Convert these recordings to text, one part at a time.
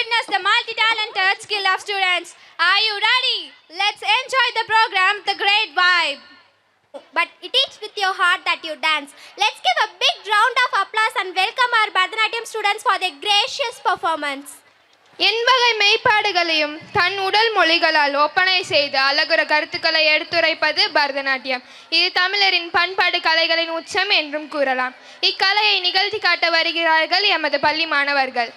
witness the multi-talented skill of students. Are you ready? Let's enjoy the program, The Great Vibe. But it is with your heart that you dance. Let's give a big round of applause and welcome our Bharatanatyam students for their gracious performance. என்பகை மெய்ப்பாடுகளையும் தன் உடல் மொழிகளால் ஒப்பனை செய்து அழகுற கருத்துக்களை எடுத்துரைப்பது பரதநாட்டியம். இது தமிழரின் பண்பாடு கலைகளின் உச்சம் என்றும் கூறலாம். இக்கலையை நிகழ்த்தி காட்ட வருகிறார்கள் எமது பள்ளி மாணவர்கள்.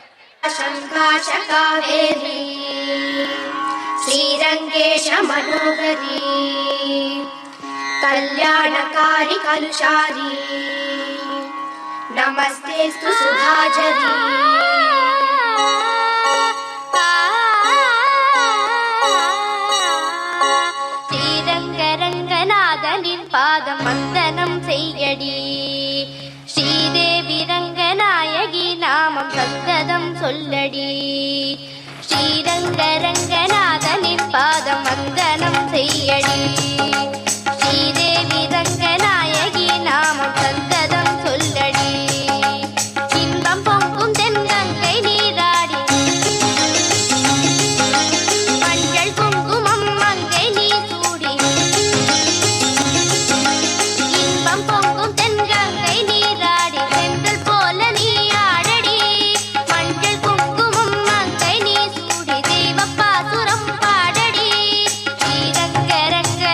ஸ்ரீரங்கேஷ மனோகரி கல்யாணகாரி கலுஷாரி நமஸ்தேஸ்து சுதாஜரி ஸ்ரீரங்கரங்கநாதனின் பாதம் வந்தனம் செய்யடி ஸ்ரீதேவி ரங்கநாயகி நாமம் சந்ததம் சொல்லடி ஸ்ரீரங்கரங்கநாதனின் பாதம் வந்தனம் செய்யடி ஸ்ரீதேவி ரங்கநாயகி நாமம் சந்ததம் சொல்லடி இன்பம் பொங்கும் தென்கங்கை நீராடி மஞ்சள் குங்குமம் மங்கை நீ சூடி இன்பம் பொங்கும் தென்கங்கை நீராடி செந்தல் போல நீ ஆடடி மஞ்சள் குங்குமம் மங்கை நீ சூடி தெய்வப்பாசுரம் பாடடி ஸ்ரீரங்கரங்கநாதனின்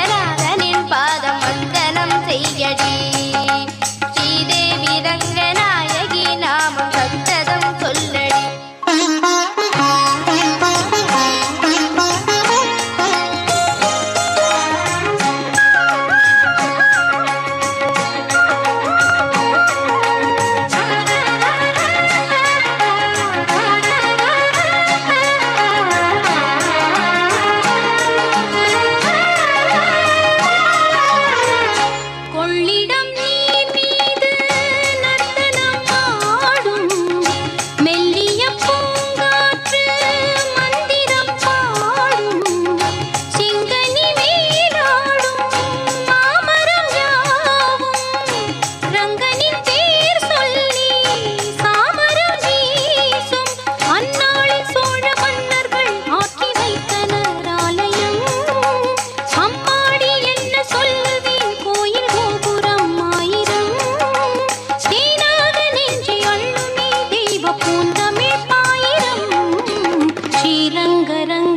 பாதம் வந்தனம் செய்யடி ஸ்ரீதேவி ரங்கநாயகி நாமம் சந்ததம் சொல்லடி. கொள்ளிடம் நீர் மீது நர்த்தனம் ஆடும் மெல்லிய பூங்காற்று மந்திரம் பாடும் சிங்கனி மேலாடும் மாமரம் யாவும் ரங்கனின் பேர் சொல்லி சாமரம் வீசும் அந்நாளில் சோழ மன்னர்கள் ஆக்கி வைத்தனர் ஆலயம் அம்மாடி என்ன சொல்வேன் கோயில் கோபுரம் ஆயிரம் ஸ்ரீநாத நெஞ்சி அள்ளுமே தெய்வ பூந்தமிழ் பாயிரம் ஸ்ரீரங்கரங்கநாதனின்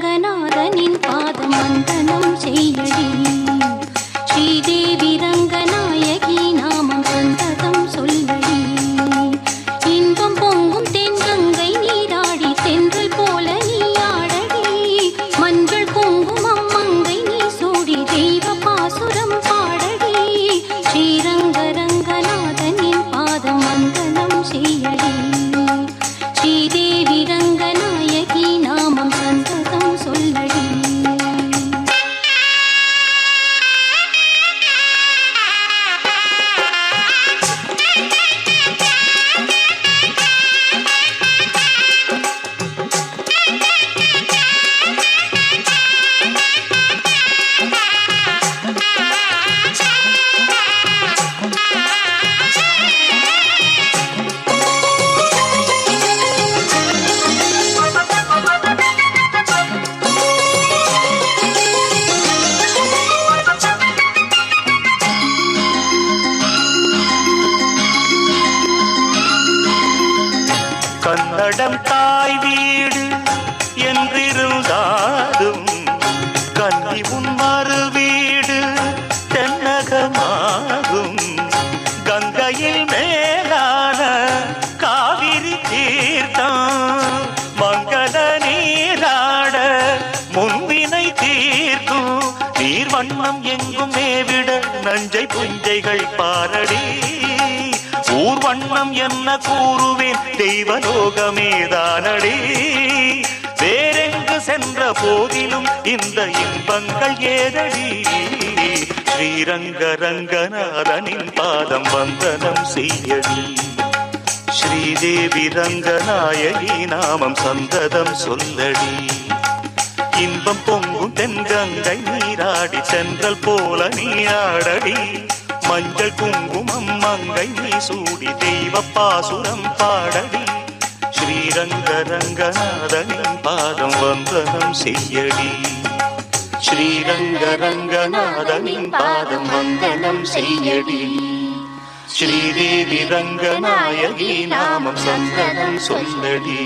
பாதம் வந்தனம் செய்யடி ஸ்ரீதேவி ரங்கநாயகி நாமம் சந்ததம் சொல்லடி இன்பம் பொங்கும் தென்கங்கை நீராடி தென்றல் போல நீ ஆடடி மஞ்சள் குங்குமம் மங்கை நீ சூடி தெய்வ பாசுரம் பாடடி ஸ்ரீரங்கரங்கநாதனின் பாதம் வந்தனம் செய்யடி ஸ்ரீதேவி ரங்கநாயகி நாமம் சந்ததம் சொல்லடி. கன்னடம் தாய் வீடு என்றிருந்தாலும் கன்னி உன் மறு வீடு தென்னகமாகும் கங்கையில் மேலான காவிரி தீர்த்தம் மங்கள நீராட முன்வினை தீர்க்கும் நீர் வண்ணம் எங்கும் மேவிட நஞ்சை புஞ்சைகள் பாரடி ஊர் வண்ணம் என்ன கூறுவேன் தெய்வலோகமேதானடி வேறெங்கு சென்ற போதிலும் இந்த இன்பங்கள் ஏதடி ஸ்ரீரங்கரங்கநாதனின் பாதம் வந்தனம் செய்யடி ஸ்ரீதேவி ரங்கநாயகி நாமம் சந்ததம் சொல்லடி இன்பம் பொங்கும் தென்கங்கை நீராடி சென்றல் போல நீ ஆடடி மஞ்சள் குங்குமம் மங்கை நீ சூடி தெய்வ பாசுரம் பாடடி ஸ்ரீரங்கரங்கநாதனின் பாதம் வந்தனம் செய்யடி. ஸ்ரீரங்கரங்கநாதனின் பாதம் வந்தனம் செய்யடி. ஸ்ரீதேவி ரங்கநாயகி நாமம் சந்தனம் சொல்லடி.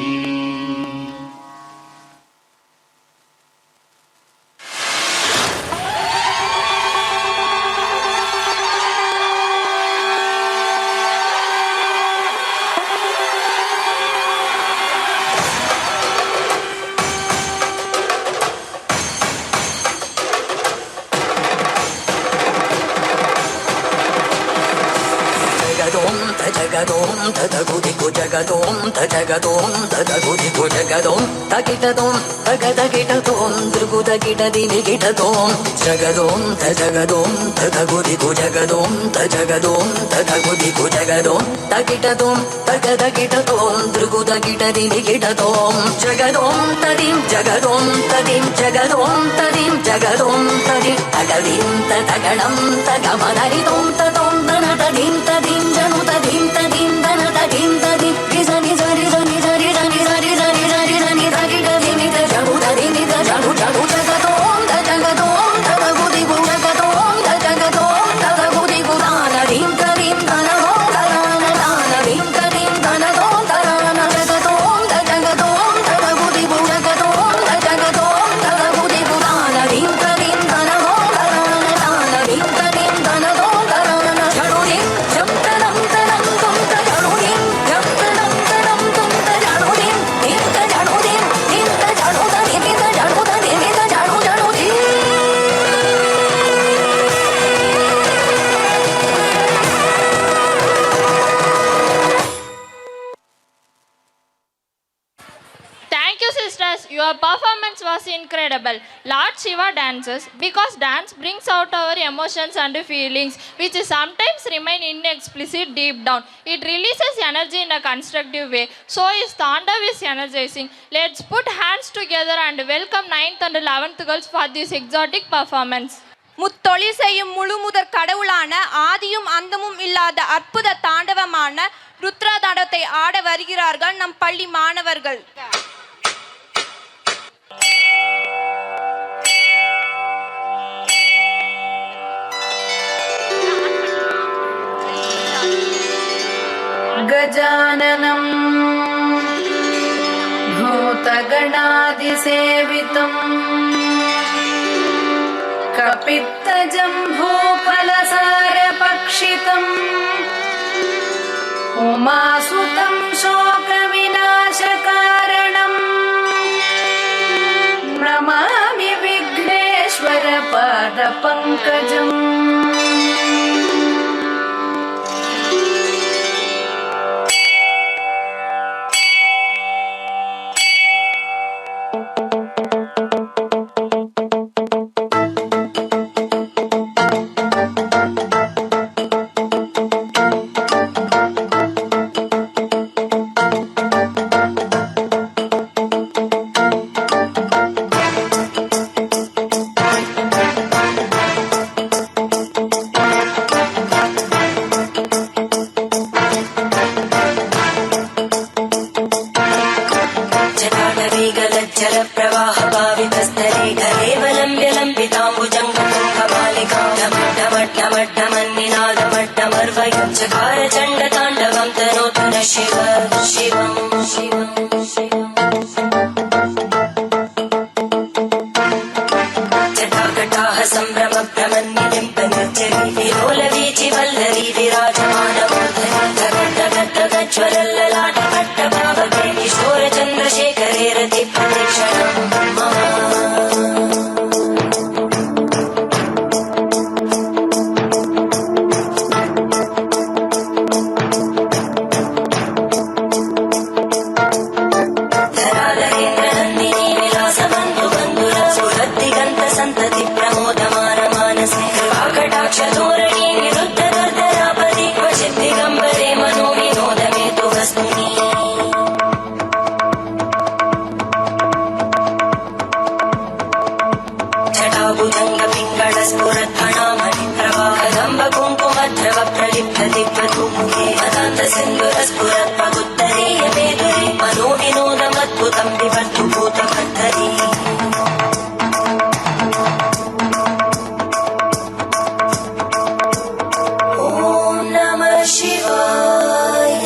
జగదోం తదగుదిగు జగదోం తజగదోం తదగుదిగు జగదోం తగిటదోం తగదగిటదోం దృగుదగిటదినిగిటదోం జగదోం తజగదోం తదగుదిగు జగదోం తజగదోం తదగుదిగు జగదోం తగిటదోం తగదగిటదోం దృగుదగిటదినిగిటదోం జగదోం తదిం జగదోం తదిం జగదోం తదిం జగదోం తదిం తగదిం తగణం తగమదరిదోం తదోం దనదదిం తదిం జను తదిం తదిం దనదదిం తదిం రిజని జరి జని జరి జని జరి జరి జరి జని తగిటది నిద జగు దరి నిద జగు జగు జగదోం తజగదోం తదగుదిగు జగదోం తజగదోం తదగుదిగు దానదిం తదిం దనదోం దరాన దానదిం తదిం దనదోం దరాన జగదోం తజగదోం తదగుదిగు జగదోం తజగదోం తదగుదిగు దానదిం తదిం దనదోం దరాన దానదిం తదిం దనదోం దరాన జడుదిం జంతనం తనం తుంత జడుదిం జంతనం తనం తుంత జడుదిం నింత జడుదిం నింత జడుదని నింత జడుదని నింత జడు జడుదిం Thank you, sisters. Your performance was incredible. Lord Shiva dances because dance brings out our emotions and feelings, which sometimes remain inexplicit deep down. It releases energy in a constructive way. So is Tandav is energizing. Let's put hands together and welcome 9th and 11th girls for this exotic performance. முத்தொழில் செய்யும் முழுமுதற் கடவுளான ஆதியும் அந்தமும் இல்லாத அற்புத தாண்டவமான ருத்ரா தாண்டவத்தை ஆட வருகிறார்கள் நம் பள்ளி மாணவர்கள். गजाननं भूतगणादिसेवितं कपित्तजम्बूफलसारभक्षितम् उमासुतं शोकविनाशकारणं नमामि विघ्नेश्वरपादपङ्कजम्. जलप्रवाहभावितस्तरे घरेवलम्ब्यलम्बिताम्बुजङ्गमन्निनादमट्टमर्वयं चकारचण्डताण्डवं तनोतु न शिव शिवं शिवं शिवं जटाकटाः सम्भ्रमभ्रमन्निलिम्पनिर्जरी विलोलवीचिवल्लरी विराजमानमूर्धनि जगज्जगज्ज्वलल्ललाटभट्टभावगे किशोरचन्द्रशेखरे रतिप्रदक्षिणं मम. भूतकर्तरी ॐ नमः शिवाय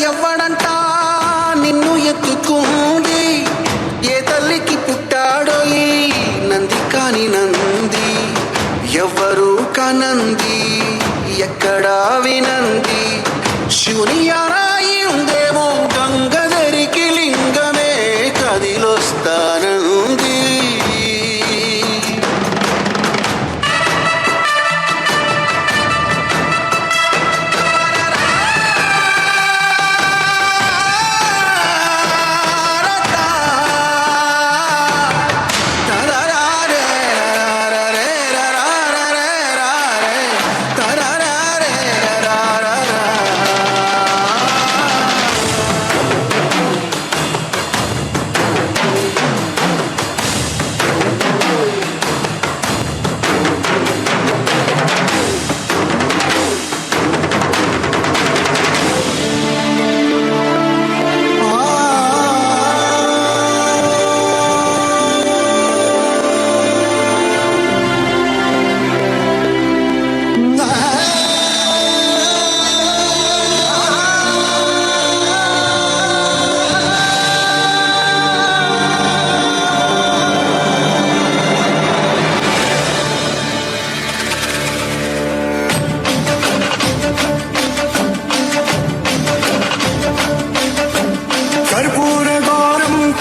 ఎవ్వడంట నిన్ను ఎత్తుకుంది ఏ తల్లికి పుట్టాడో ఈ నంది కాని నంది ఎవ్వరు కనంది ఎక్కడా వినంది శివుని యారాయిందేమో గంగధరికి లింగమే కదిలొస్తానంది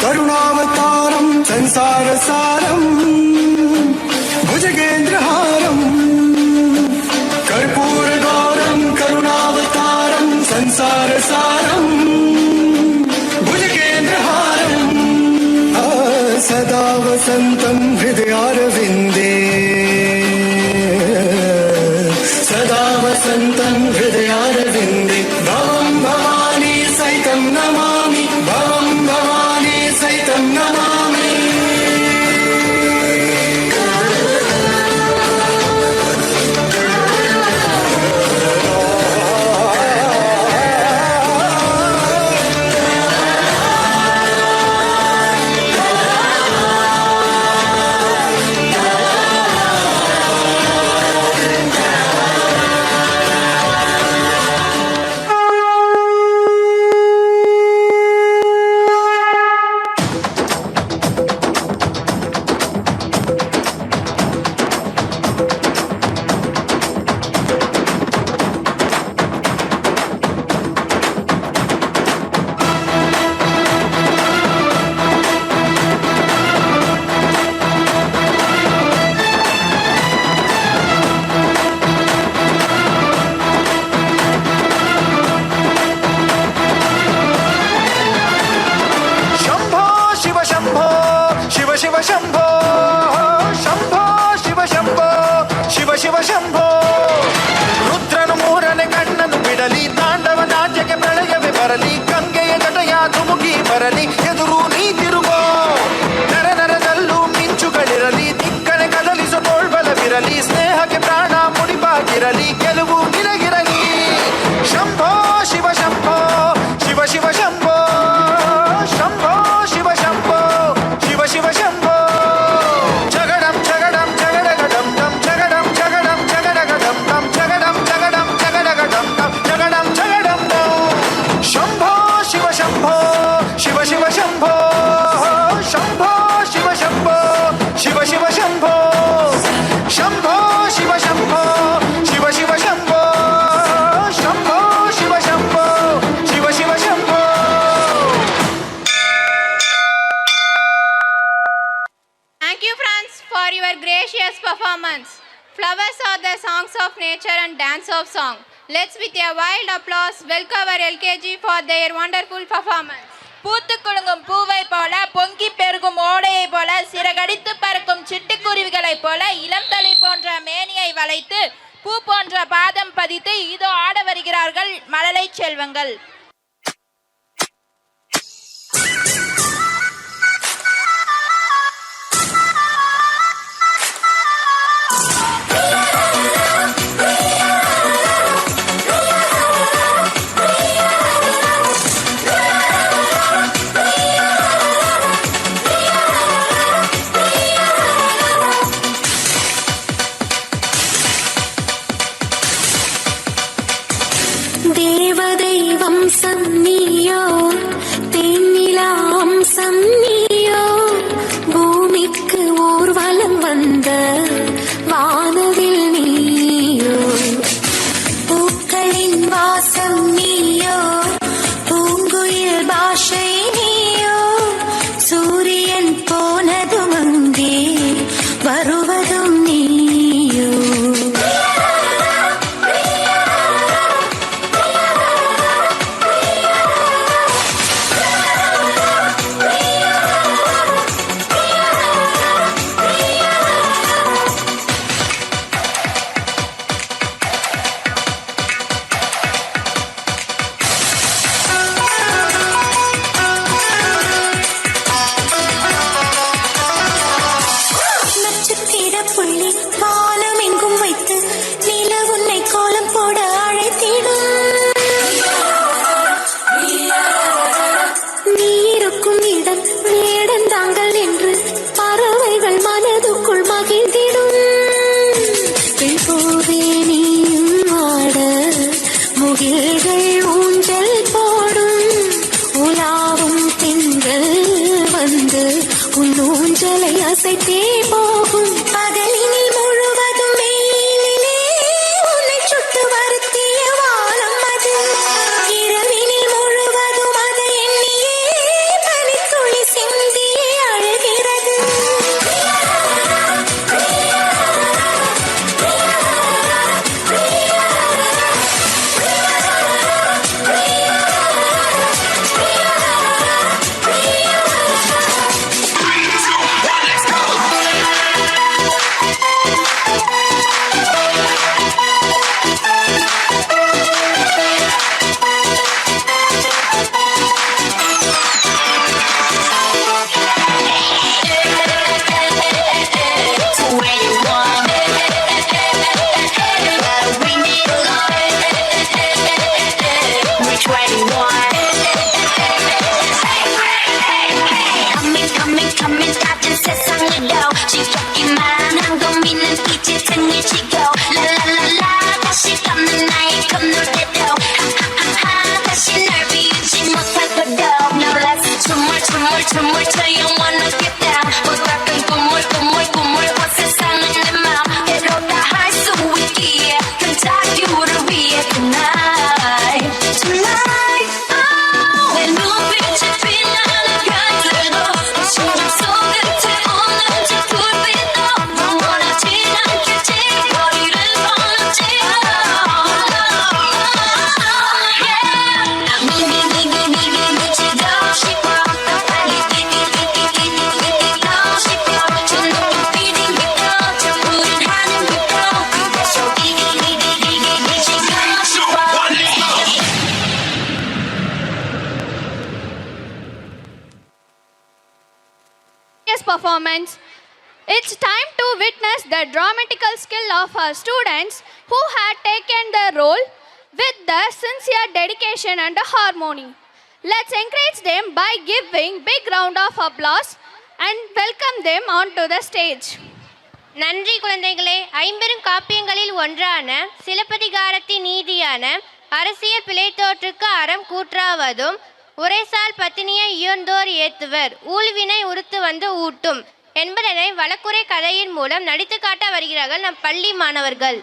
కరుణావతారం సంసారసారం భుజగేంద్రహారం కర్పూరగౌరం కరుణావతారం సంసారసారం భుజగేంద్రహారం సదా వసంతం హృదయారవిందే సదా వసంతం హృదయారవిందే భవం భవానీ సైతం నమామి భవం భవానీ సైతం నమామి శంభో శంభో శివ శంభో శివ శివ శంభో ರುದ್ರನು ಮೂರನೆ ಕಣ್ಣನು ಬಿಡಲಿ ತಾಂಡವ ನಾಟ್ಯಕ್ಕೆ ಪ್ರಳಯವೇ ಬರಲಿ ಗಂಗೆಯ ಜಟಯ ಧುಮುಕಿ ಬರಲಿ ಎದುರು ನೀ ತಿರುಗೋ ನರ ನರದಲ್ಲೂ ಮಿಂಚುಗಳಿರಲಿ ದಿಕ್ಕನೆ ಕದಲಿಸೋ ತೋಳ್ಬಲವಿರಲಿ ಸ್ನೇಹಕ್ಕೆ ಪ್ರಾಣ ಮುಡಿಪಾಗಿರಲಿ ಗೆಲುವು ನಿನಗಿರಲಿ ಶಂಭೋ ಶಿವ ಶಂಭೋ ಶಿವ ಶಿವ ಶಂಭೋ ಶಂಭೋ ಶಿವ ಶಂಭೋ ಶಿವ ಶಿವ ಶಂಭೋ ಜಗಡಂ ಜಗಡಂ ಜಗಡಗಡಂ ಡಂ ಜಗಡಂ ಜಗಡಂ ಜಗಡಗಡಂ ಡಂ ಜಗಡಂ ಜಗಡಂ ಜಗಡಗಡಂ ಡಂ ಜಗಡಂ ಜಗಡಂ ಡಂ ಶಂಭೋ Chorus are the songs of nature and dance of song. Let's with a wild applause welcome our LKG for their wonderful performance. பூத்து குலுங்கும் பூவை போல பொங்கி பெருகும் ஓடையை போல சிறகடித்து பறக்கும் சிட்டுக்குருவிகளைப் போல இளம் தலை போன்ற மேனியை வளைத்து பூ போன்ற பாதம் பதித்து இதோ ஆட வருகிறார்கள் மழலை செல்வங்கள். தேவதை வம்சம் நீயோ தென்னிலாம் நீயோ பூமிக்கு ஊர்வலம் வந்த வானவில் நீயோ பூக்களின் வாசம் நீயோ பூங்குயில் பாஷை நீயோ சூரியன் போனதும் அங்கே வருவதும் நீயோ ஊஞ்சல் போடும் உலாவும் திங்கள் வந்து உன் ஊஞ்சலை அசைத்தே போகும் பகலினில் முழுவதும் வெயிலிலே உன்னை சுட்டு வருத்திய வானம் அது இரவினில் முழுவதும் அதை எண்ணியே பனித்துளி சிந்தியே அழுகிறது Performance. It's time to witness the dramatical skill of our students who had taken the role with the sincere dedication and harmony. Let's encourage them by giving big round of applause and welcome them onto the stage. நன்றி குழந்தைகளே. ஐம்பெரும் காப்பியங்களில் ஒன்றான சிலப்பதிகாரத்தின் நீதியான அரசியல் பிழைத்தோற்றுக்கு அறம் கூற்றாவதும் உரைசால் பத்தினியை இயர்ந்தோர் ஏத்துவர் ஊழ்வினை உறுத்து வந்து ஊட்டும் என்பதனை வழக்குரை கதையின் மூலம் நடித்து காட்ட வருகிறார்கள் நம் பள்ளி மாணவர்கள்.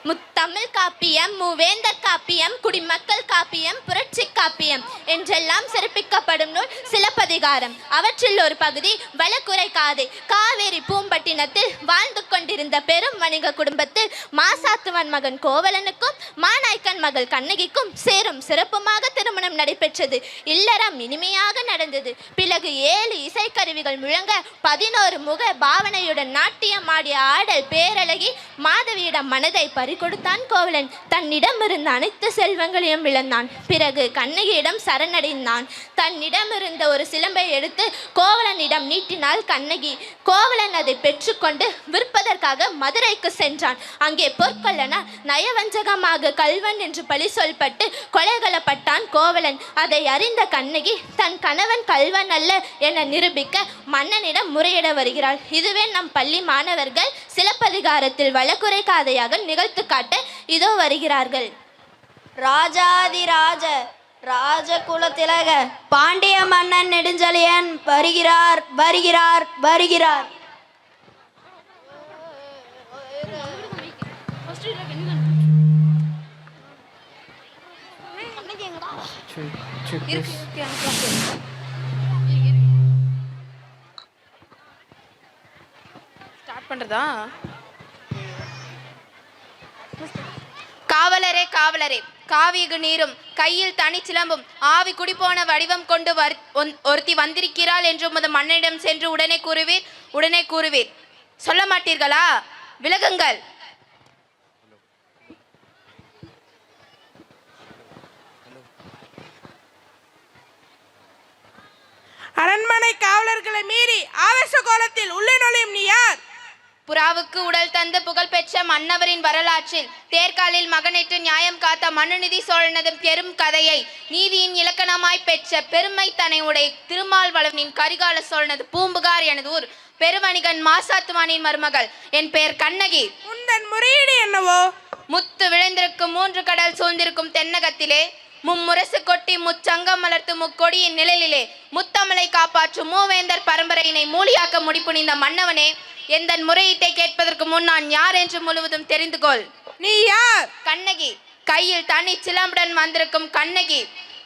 முத்தமிழ் காப்பியம், மூவேந்தர் காப்பியம், குடிமக்கள் காப்பியம், புரட்சி காப்பியம் என்றெல்லாம் சிறப்பிக்கப்படும் நூல் சிலப்பதிகாரம். அவற்றில் ஒரு பகுதி வழக்குரை காதை. காவேரி பூம்பட்டினத்தில் வாழ்ந்து கொண்டிருந்த பெரும் வணிக குடும்பத்தில் மாசாத்துவன் மகன் கோவலனுக்கும் மாநாய்க்கன் மகள் கண்ணகிக்கும் சேரும் சிறப்புமாக திருமணம் நடைபெற்றது. இல்லறம் இனிமையாக நடந்தது. பிறகு 7 இசைக்கருவிகள் முழங்க 11 முக பாவனையுடன் நாட்டியம் ஆடிய ஆடல் பேரழகி மாதவியிடம் மனதை கொடுத்தான் கோவலன். தன்னிடம் இருந்த அனைத்து செல்வங்களையும் இழந்தான். பிறகு கண்ணகியிடம் சரணடைந்தான். தன்னிடம் இருந்த ஒரு சிலம்பை எடுத்து கோவலனிடம் நீட்டினாள் கண்ணகி. கோவலன் அதை பெற்றுக்கொண்டு விற்பதற்காக மதுரைக்கு சென்றான். அங்கே பொற்கொள்ளனால் நயவஞ்சகமாக கல்வன் என்று பழி சொல்லப்பட்டு கொலைகளப்பட்டான் கோவலன். அதை அறிந்த கண்ணகி தன் கணவன் கல்வன் அல்ல என நிரூபிக்க மன்னனிடம் முறையிட வருகிறாள். இதுவே நம் பள்ளி மாணவர்கள் சிலப்பதிகாரத்தில் வழக்குரை காதையாக நிகழ்த்து காட்ட இதோ வருகிறார்கள். ராஜாதிராஜ ராஜகுலத்திலக பாண்டிய மன்னன் நெடுஞ்செழியன் வருகிறார் வருகிறார் வருகிறார். ஸ்டார்ட் பண்றதா? காவலரே காவலரே, காவியகு நீரும் கையில் தனிச்சிலம்பும் ஆவி குடிப்போன வடிவம் கொண்டு ஒருத்தி வந்திருக்கிறாள் என்று உமது மன்னனிடம் சென்று உடனே கூறுவீர், உடனே கூறுவீர். சொல்ல மாட்டீர்களா? விலகுங்கள். அரண்மனை காவலர்களை மீறி ஆவேச கோலத்தில் உள்ளே நுழையும் நீ யார்? புறாவுக்கு உடல் தந்து புகழ்பெற்ற மன்னவரின் வரலாற்றில் தேர்காலில் மகனிட்டு நியாயம் காத்த மனுநிதி சோழனதும் பெரும் கதையை நீதியின் இலக்கணமாய் பெற்ற பெருமை தனையுடைய திருமால்வளவனின் கரிகால சோழனது பூம்புகார் எனது ஊர் பெருவணிகன் மாசாத்துவானின் மருமகள். என் பெயர் கண்ணகி. உந்தன் முறையீடு என்னவோ? முத்து விளைந்திருக்கும் 3 கடல் சூழ்ந்திருக்கும் தென்னகத்திலே மும்முரசு கொட்டி முச்சங்கம் மலர்த்து முக்கொடியின் நிழலிலே முத்தமிழை காப்பாற்றும் மூவேந்தர் பரம்பரையினை மூலியாக்க முடிப்புனிந்த மன்னவனே, எந்த முறையீட்டை கேட்பதற்கு முன் நான் யார் என்று முழுவதும் தெரிந்து கொள். நீ யார்? கண்ணகி. கையில் தனி சிலம்புடன் வந்திருக்கும் கண்ணகி.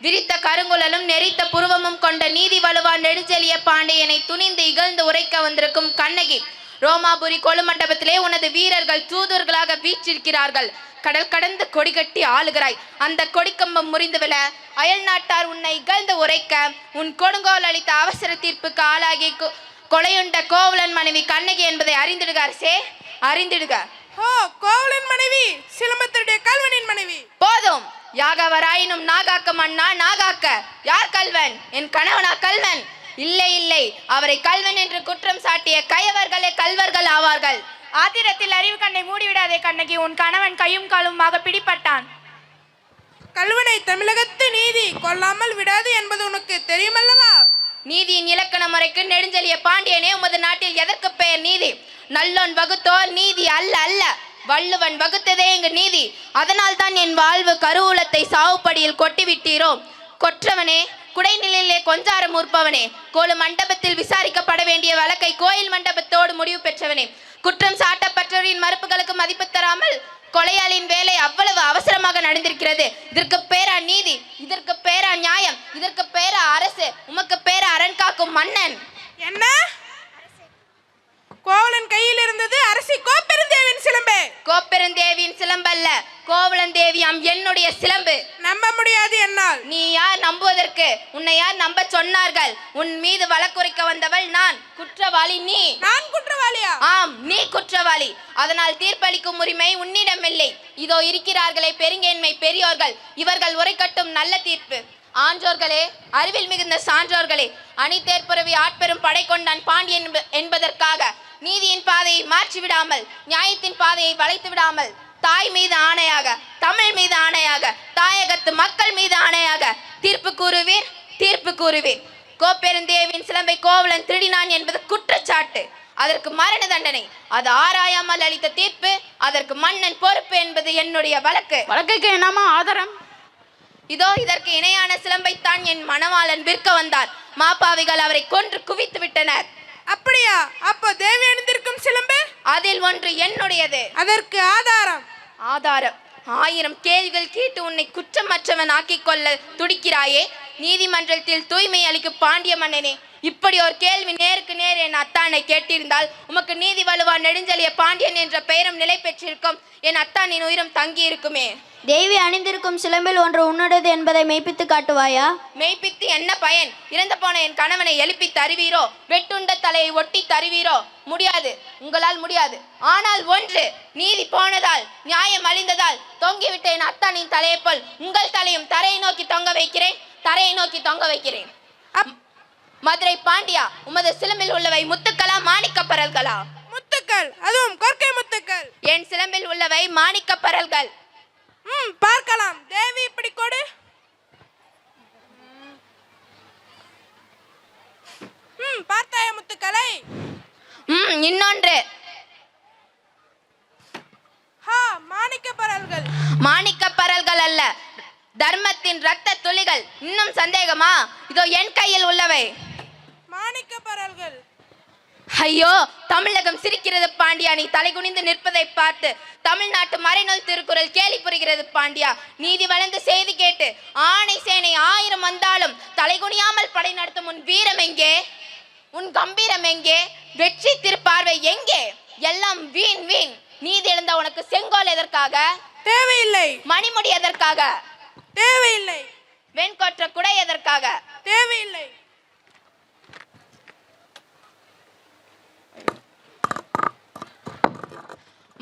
விரித்த கருங்குழலும் நெறித்த புருவமும் கொண்ட நீதி வலுவா நெடுஞ்செழிய பாண்டியனை துணிந்து இகழ்ந்து உரைக்க வந்திருக்கும் கண்ணகி. ரோமாபுரி கொலுமண்டபத்திலே உனது வீரர்கள் தூதர்களாக வீற்றிருக்கிறார்கள். கடல் கடந்து கொடி கட்டி ஆளுகிறாய். அந்த கொடிக்கம்பம் முறிந்து விழ அயல் நாட்டார் உன்னை இகழ்ந்து உரைக்க உன் கொடுங்கோல் அளித்த அவசர தீர்ப்புக்கு ஆளாகி கொலையுண்ட கோவலன் மனைவி கண்ணகி என்பதை அறிந்திடுக அரசே, அறிந்திடுக. ஓ, கோவலன் மனைவி சிலம்பத்துடைய கல்வனின் மனைவி. போதும். யாகவராயினும் நாகாக்க மன்னா நாகாக்க. யார் கல்வன்? என் கணவனா கல்வன்? இல்லை இல்லை, அவரை கல்வன் என்று குற்றம் சாட்டிய கயவர்களே கல்வர்கள் ஆவார்கள். ஆத்திரத்தில் அறிவு கண்ணை மூடிவிடாதே கண்ணகி, உன் கணவன் கையும் காலுமாக பிடிப்பட்டான். கல்வனை தமிழகத்து நீதி கொல்லாமல் விடாது என்பது உனக்கு தெரியுமல்லவா? நீதியின் இலக்கண முறைக்கு நெடுஞ்செழிய பாண்டியனே, உமது நாட்டில் எதற்கு பெயர் நீதி? நல்லோன் வகுத்தோர் நீதி அல்ல அல்ல, வள்ளுவன் வகுத்ததே எங்கு நீதி. அதனால் தான் என் வாழ்வு கருவூலத்தை சாவுப்படியில் கொட்டிவிட்டீரோ. கொற்றவனே, குடைநிலையிலே கொஞ்சாரம் உற்பவனே, கோலு மண்டபத்தில் விசாரிக்கப்பட வேண்டிய வழக்கை கோயில் மண்டபத்தோடு முடிவு பெற்றவனே, குற்றம் சாட்டப்பட்டவரின் மறுப்புகளுக்கு மதிப்பு தராமல் கொலையாளின் வேலை அவ்வளவு அவசரமாக நடந்திருக்கிறது. இதற்கு பேரா நீதி? இதற்கு பேரா நியாயம்? இதற்கு பேரா அரசு? உமக்கு பேரா அரண் காக்கும் மன்னன்? என்ன? கோவலன் கையில் இருந்தது அரசி கோப்பெருந்தேவியின் சிலம்பு. கோப்பெருந்தேவியின் சிலம்பல்ல, கோவலன் தேவியாம் என்னுடைய சிலம்பு. நம்ப முடியாது என்னால். நீ யார் நம்புவதற்கு? உன்னை யார் நம்ப சொன்னார்கள்? உன் மீது வழக்குரைக்க வந்தவள் நான். குற்றவாளி நீ. நான் குற்றவாளியா? ஆம், நீ குற்றவாளி. அதனால் தீர்ப்பளிக்கும் உரிமை உன்னிடம் இல்லை. இதோ இருக்கிறார்களே பெருங்கேண்மை பெரியோர்கள், இவர்கள் உரைக்கட்டும் நல்ல தீர்ப்பு. ஆன்றோர்களே, அறிவில் மிகுந்த சான்றோர்களே, அணி தேர்ப்புறவி ஆட்பெரும் படை கொண்டான் பாண்டியன் என்பதற்காக நீதியின் பாதையை மாற்றி விடாமல், நியாயத்தின் பாதையை வளைத்து விடாமல், தாய் மீது ஆணையாக, தமிழ் மீது ஆணையாக, தாயகத்து மக்கள் மீது ஆணையாக தீர்ப்பு கூறுவீர், தீர்ப்பு கூறுவீர். கோப்பெருந்தேவின் சிலம்பை கோவலன் திருடினான் என்பது குற்றச்சாட்டு. அதற்கு மரண தண்டனை. அது ஆராயாமல் அளித்த தீர்ப்பு. அதற்கு மன்னன் பொறுப்பு என்பது என்னுடைய வழக்கு. வழக்குக்கு என்னமா ஆதாரம்? இதோ இதற்கு இணையான சிலம்பைத்தான் என் மணவாளன் விற்க வந்தார். மாப்பாவிகள் அவரை கொன்று குவித்து விட்டனர். அப்படியா? அப்போ தேவி அணிந்திருக்கும் சிலம்பு? அதில் ஒன்று என்னுடையது. அதற்கு ஆதாரம்? ஆதாரம். 1000 கேள்விகள் கேட்டு உன்னை குற்றமற்றவன் ஆக்கிக் கொள்ள துடிக்கிறாயே. நீதிமன்றத்தில் தூய்மை அளிக்கும் பாண்டிய மன்னனே, இப்படி ஒரு கேள்வி நேருக்கு நேர் என் அத்தானை கேட்டிருந்தால் உமக்கு நீதி வலுவா நெடுஞ்செழிய பாண்டியன் என்ற பெயரும் நிலை பெற்றிருக்கும், என் அத்தானின் உயிரும் தங்கி இருக்குமே. தேவி அணிந்திருக்கும் சிலம்பில் ஒன்று உன்னுடையது என்பதை மெய்ப்பித்து காட்டுவாயா? மெய்ப்பித்து என்ன பயன்? இறந்து போன என் கணவனை எழுப்பி தருவீரோ? வெட்டுண்ட தலையை ஒட்டி தருவீரோ? முடியாது, உங்களால் முடியாது. ஆனால் ஒன்று, நீதி போனதால் நியாயம் அழிந்ததால் தொங்கிவிட்ட என் அத்தானின் தலையை போல் உங்கள் தலையும் தரையை நோக்கி தொங்க வைக்கிறேன், தரையை நோக்கி தொங்க வைக்கிறேன். மதுரை பாண்டியா, உமது சிலம்பில் உள்ளவை முத்துக்களா மாணிக்க பரல்களா? முத்துக்கள், அதுவும் கொற்கை முத்துக்கள். என் சிலம்பில் உள்ளவை மாணிக்க பரல்கள். பார்க்கலாம். தேவி இப்படி கொடு. பார்த்தாய முத்துக்களை? இன்னொன்று. மாணிக்க பரல்கள். மாணிக்க பரல்கள் அல்ல, தர்மத்தின் ரத்த துளிகள். இன்னும் சந்தேகமா? இதோ என் கையில் உள்ளவை மாணிக்க பரல்கள். ஐயோ, தமிழகம் சிரிக்கிறது பாண்டியா. நீ தலைகுனிந்து நிற்பதை பார்த்து தமிழ்நாட்டு மறைநூல் திருக்குறள் கேலி புரிகிறது பாண்டியா. நீதி வளர்ந்து செய்தி கேட்டு ஆணை சேனை 1000 வந்தாலும் தலைகுனியாமல் படை நடத்தும் உன் வீரம் எங்கே? உன் கம்பீரம் எங்கே? வெற்றி திருப்பார்வை எங்கே? எல்லாம் வீண் வீண். நீதி இழந்த உனக்கு செங்கோல் எதற்காக? தேவையில்லை. மணிமுடி எதற்காக? தேவையில்லை. வெண்கொற்ற குடை எதற்காக? தேவையில்லை.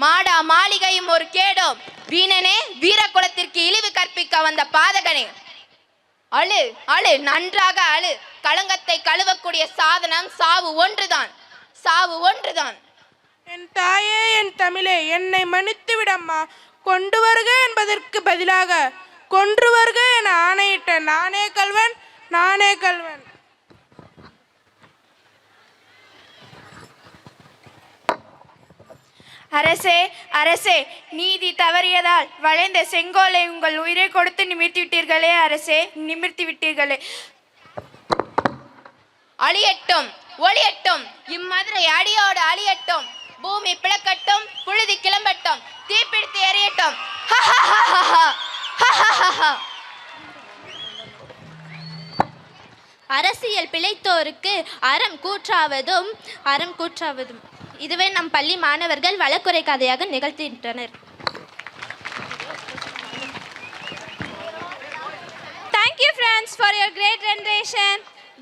மாடா மாளிகையும் ஒரு கேடும். வீணனே, வீரகுலத்திற்கு இழிவு கற்பிக்க வந்த பாதகனே, அழு அழு, நன்றாக அழு. களங்கத்தை கழுவக்கூடிய சாதனம் சாவு ஒன்றுதான், சாவு ஒன்றுதான். என் தாயே, என் தமிழே, என்னை மன்னித்து விடம்மா. கொண்டு வருக என்பதற்கு பதிலாக கொன்று வருக என ஆணையிட்ட நானே கல்வன், நானே கல்வன். அரசே, அரசே, நீதி தவறியதால் வளைந்த செங்கோலை உங்கள் உயிரை கொடுத்து நிமிர்த்தி விட்டீர்களே அரசே, நிமிர்த்தி விட்டீர்களே. அழியட்டும், ஒளியட்டும், இம்மதுரை அடியோடு அழியட்டும். பூமி பிளக்கட்டும், புழுதி கிளம்பட்டும், தீப்பிடித்து எறியட்டும். அரசியல் பிழைத்தோருக்கு அறம் கூற்றாவதும் இதுவே நம் பள்ளி மாணவர்கள் வழக்குரை கதையாக நிகழ்த்தின்றனர். Thank you friends for your great rendition.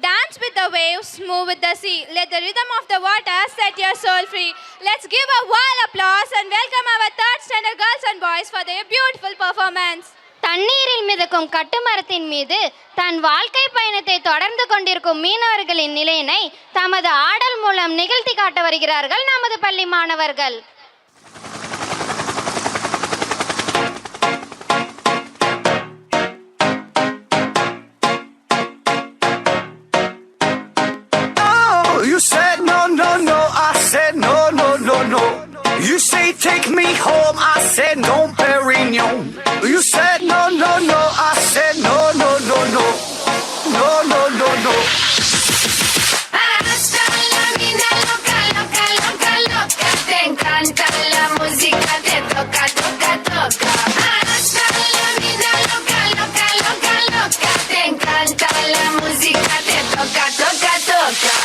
Dance with the waves, move with the sea. Let the rhythm of the water set your soul free. Let's give a wild applause and welcome our third standard girls and boys for their beautiful performance. தண்ணீரில் மிதக்கும் கட்டுமரத்தின் மீது தன் வாழ்க்கை பயணத்தை தொடர்ந்து கொண்டிருக்கும் மீனவர்களின் நிலையினை தமது ஆடல் மூலம் நிகழ்த்தி காட்ட வருகிறார்கள் நமது பள்ளி மாணவர்கள். You said no, no, no, I said no, no, no, no. You say take me home, I said no, Perignon. You said no, no, no, I said no, no, no, no. No, no, no, no. Hasta la vida loca, loca, loca, loca. Te encanta la música, te toca, toca, toca. Hasta la vida loca, loca, loca, loca. Te encanta la música, te toca, toca, toca.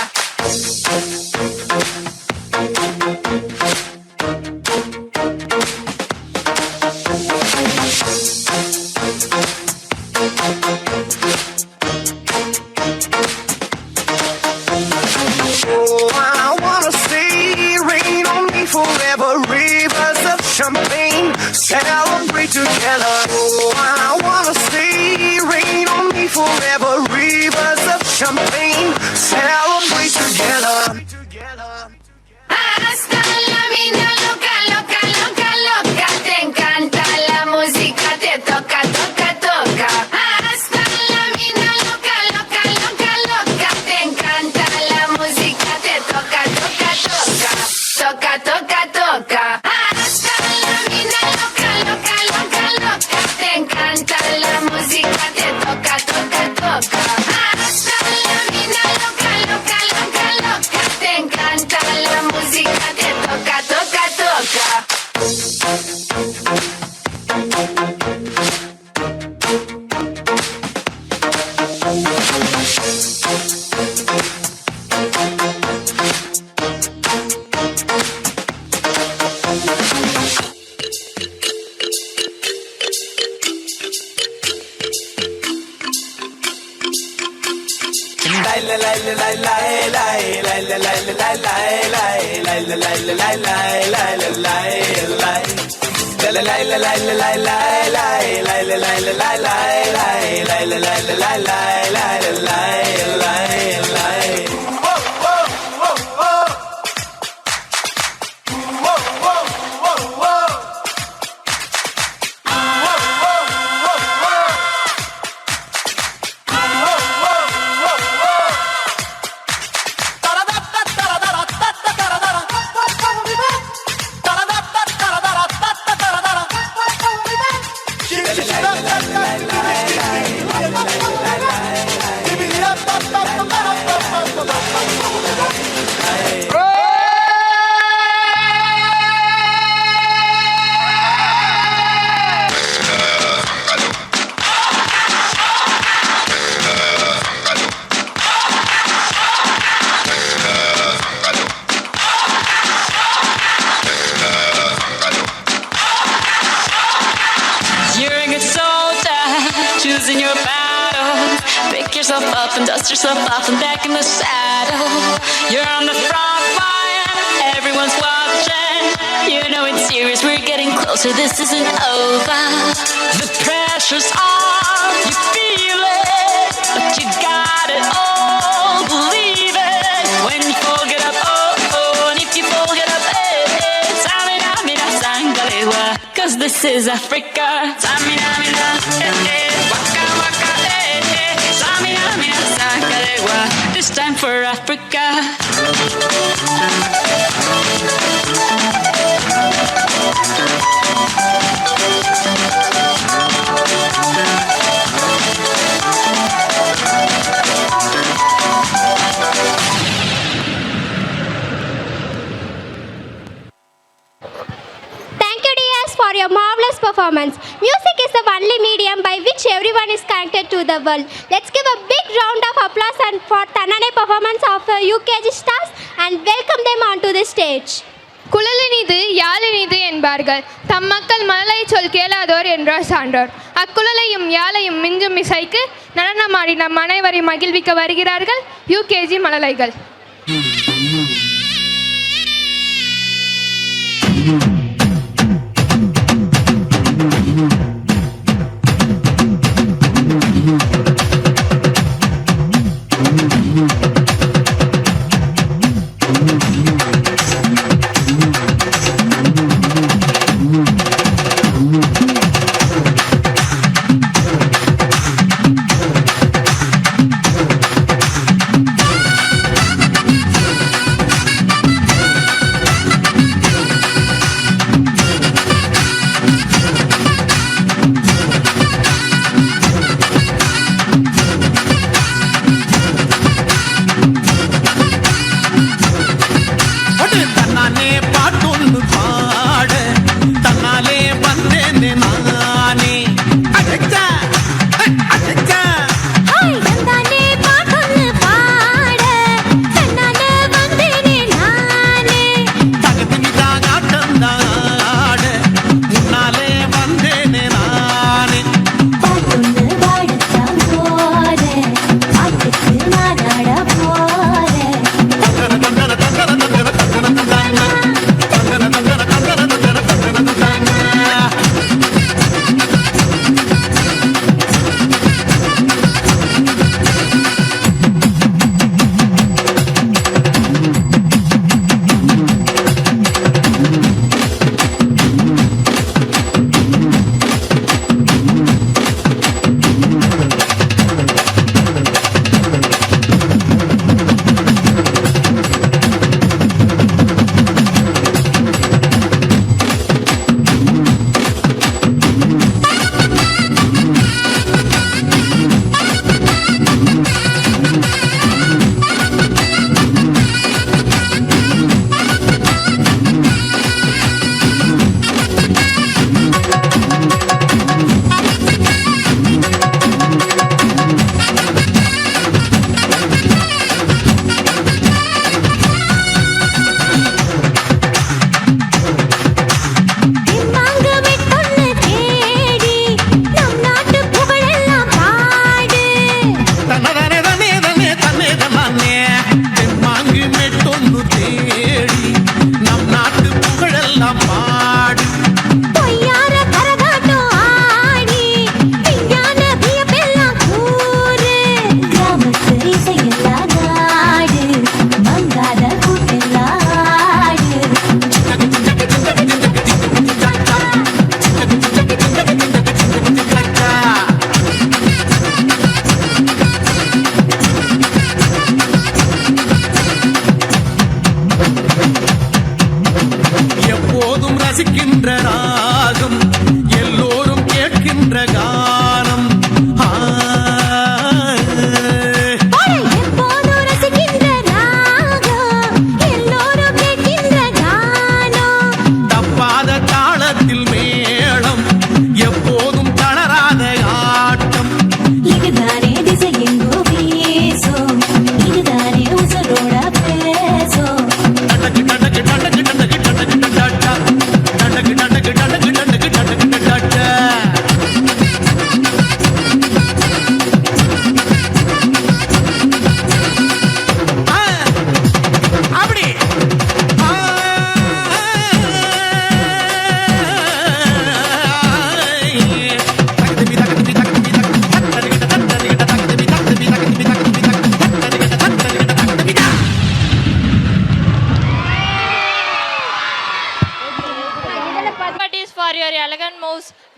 Oh, I wanna see rain on me forever. Rivers of champagne, celebrate together. Oh, I wanna see rain on me forever. Rivers of champagne, celebrate together. Hasta la vida loca, loca, loca, loca. Te encanta la música, te toca, toca, toca. Hasta la vida loca, loca, loca, loca. Te encanta la música, te toca, toca, toca. Toca, toca, toca. Hasta la vida loca, loca, loca, loca. Te encanta la música, te toca, toca, toca. Hasta la vida Choosing your battles, pick yourself up and dust yourself off and back in the saddle. You're on the front line, everyone's watching. You know it's serious, we're getting closer, this isn't over. The pressure's on, you feel it, but you got it all, believe it. When you fall, get up, oh, oh, and if you fall, get up, eh, eh. Samina, mina, sangalewa, 'cause this is Africa. Samina, mina, eh, eh. This time for Africa. Thank you, dears, for your marvelous performance. Music is the only medium by which everyone is connected to the world. Let's give a big round of applause and for Tanane performance of UKG stars and welcome them onto the stage. குழலினிது யாழினிது என்பார்கள், தம் மக்கள் மழலை சொல் கேளாதோர் என்றார் சான்றோர். அக்குழலையும் யாழையும் மிஞ்சும் இசைக்கு நடனமாடி நம் அனைவரை மகிழ்விக்க வருகிறார்கள் யூகேஜி மழலைகள். தன்னாலே பாட்டொன்று பாட தன்னாலே வந்தேன்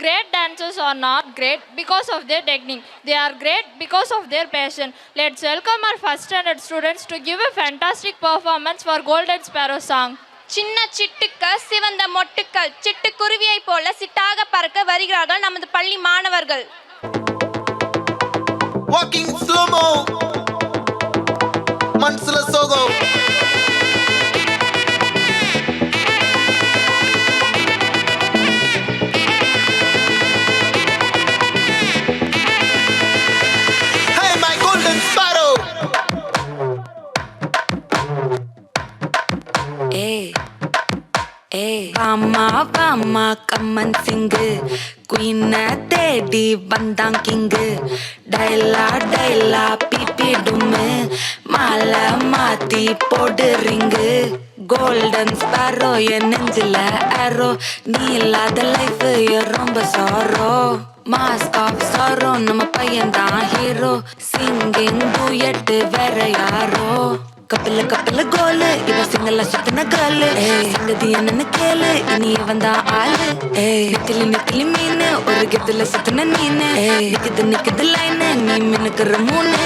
Great dancers are not great because of their technique. They are great because of their passion. Let's welcome our first standard students to give a fantastic performance for Golden Sparrow song. சின்ன சிட்டுக்கள் சிவந்த மொட்டுக்கள் சிட்டுக்குருவியை போல சிட்டாக பறக்க வருகிறார்கள் நமது பள்ளி மாணவர்கள். Walking slow-mo, மனசுல சோகம். Hey, my golden sparrow. Bama கம்மன் சிங்கு குயின தேடி வந்தான் கிங்கு டைலா பிபிடுமு மாலை மாத்தி போடுறீங்கு கோல்டன் ஸ்பாரோ என் நெஞ்சில ஆரோ நீ இல்லாத லைஃப் ரொம்ப சாரோ மாஸ்க் ஆஃப் சாரோ நம்ம பையன் தான் ஹீரோ சிங்கிங் டூயட் வேற யாரோ கப்பில கோலு இவ சிங்கல்ல சுத்தின காலு சங்கதி என்னன்னு கேளு இனி வந்தா ஆளு நெத்திலி மீனு ஒரு கெத்துல சுத்தின நீனு நிக்குது லைனு நீ மினுக்குற மூணு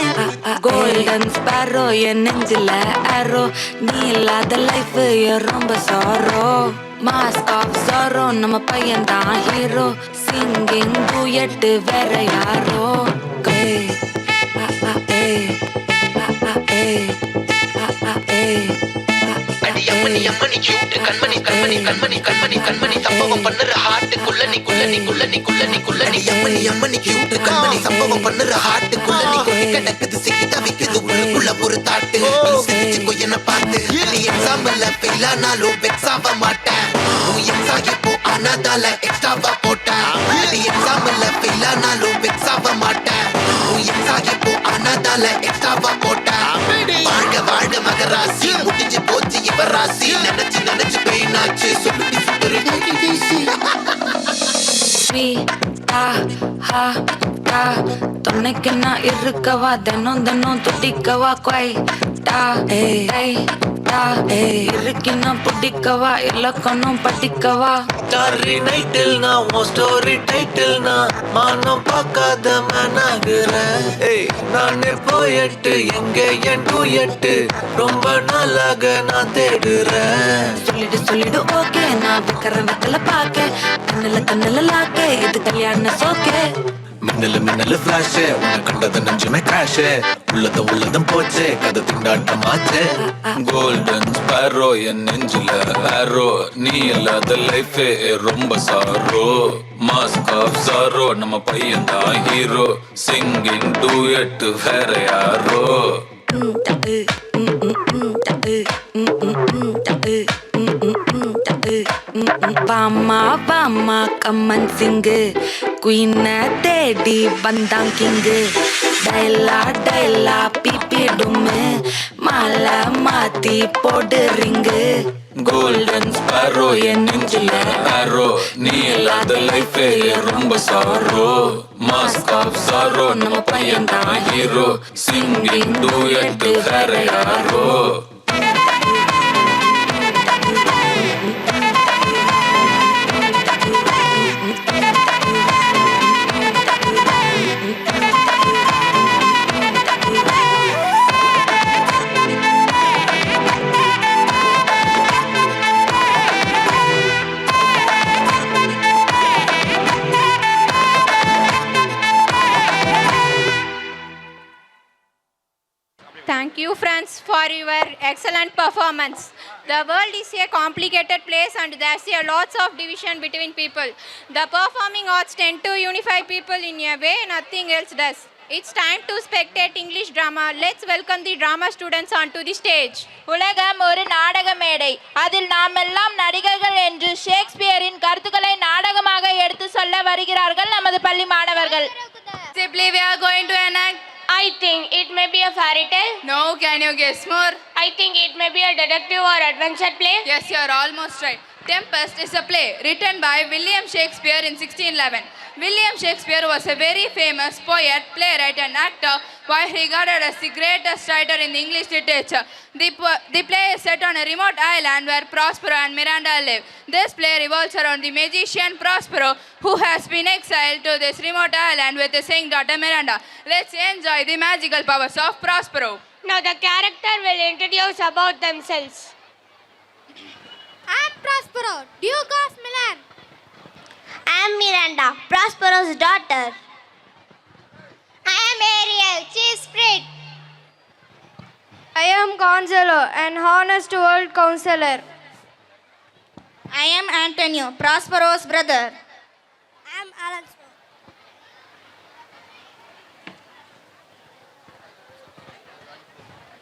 கோல்டன் ஸ்பாரோ என் நெஞ்சில ஆரோ நீ இல்லாத லைஃப் ரொம்ப சாரோ மாஸ்க் ஆஃப் சாரோ நம்ம பையன் தான் ஹீரோ சிங்கிங் டூயட் வேற யாரோ அம்மணி கியூட் கண்மணி சம்பவம் பண்ணுற ஹார்ட்டுக்குள்ள நீ அம்மணி கியூட் கண்மணி சம்பவம் பண்ணுற ஹார்ட்டுக்குள்ள நீ கொட்டி கிடக்குது சிக்கி தவிக்குது உள்ளுக்குள்ள ஒரு தாட்டு சிரிச்சுக்கோ என்ன பார்த்து நீ எக்ஸாம்பிள் ஃபெயில் ஆனாலும் வெக்ஸ் ஆக மாட்டேன் உன் எக்ஸா இப்போ ஆனாதால எக்ஸ்ட்ராவா போட்டேன் நீ எக்ஸாம்பிள் ஃபெயில் ஆனாலும் வெக்ஸ் ஆக மாட்டேன் உன் எக்ஸா இப்போ ஆனாதால எக்ஸ்ட்ராவா போட்டேன் வாழ்க மகராசி முடிஞ்சு போச்சு இவ ராசி நினைச்சு பெயினாச்சு சொல்லுடி சுத்தரு துணைக்கு நான் இருக்கவா தினம் துடிக்கவா இருக்கினா பிடிக்கவா இலக்கணம் படிக்கவா ஸ்டாரி நைட்டில் நான் உன் ஸ்டோரி டைட்டில் நான் மானம் பார்க்காத மனாகிறேன் நானே போயிட்டு எங்க என் டூயட்டு ரொம்ப நாளாக நான் தேடுறேன் சொல்லிடு ஓகே நான் வெத்தல பாக்க கண்ணுல லாக்க இது கல்யாண சோக்கே மின்னலு ஃபிளாஷ் உன்னை கண்டது நெஞ்சுமே கிராஷ் உள்ளதும் போச்சே கதை திண்டாட்டமாச்சே கோல்டன் ஸ்பாரோ என் நெஞ்சில ஆரோ நீ இல்லாத லைஃப் ரொம்ப சாரோ மாஸ்க் ஆஃப் சாரோ நம்ம பையன் தான் ஹீரோ சிங்கிங் டூயட் வேற யாரோ பாமா கம்மன் சிங்கு குயின தேடி வந்தான் கிங்கு டைலா பிபிடுமு மாலை மாத்தி போடுறீங்கு கோல்டன் ஸ்பாரோ என் நெஞ்சில ஆரோ நீ இல்லாத லைஃப் ரொம்ப சாரோ மாஸ்க் ஆஃப் சாரோ நம்ம பையன் தான் ஹீரோ சிங்கிங் டூயட் வேற யாரோ Thank you friends for your excellent performance. The world is a complicated place and there's a lots of division between people. The performing arts tend to unify people in a way nothing else does. It's time to spectate English drama. Let's welcome the drama students onto the stage. உலகம் ஒரு நாடக மேடை. அதில் நாமெல்லாம் நடிகர்கள் என்று ஷேக்ஸ்பியரின் கருத்துக்களை நாடகமாக எடுத்து சொல்ல வருகிறார்கள் நமது பள்ளி மாணவர்கள். Simply we are going to enact. I think it may be a fairy tale. No, can you guess more? I think it may be a detective or adventure play. Yes, you are almost right. Tempest is a play written by William Shakespeare in 1611. William Shakespeare was a very famous poet, playwright and actor why regarded as the greatest writer in the English literature. The play is set on a remote island where Prospero and Miranda live. This play revolves around the magician Prospero, who has been exiled to this remote island with his young daughter Miranda. Let's enjoy the magical powers of Prospero. Now the character will introduce about themselves. I am Prospero, Duke of Milan. I am Miranda, Prospero's daughter. I am Ariel, Chief Spirit. I am Gonzalo, an honest old counselor. I am Antonio, Prospero's brother. I am Alonso.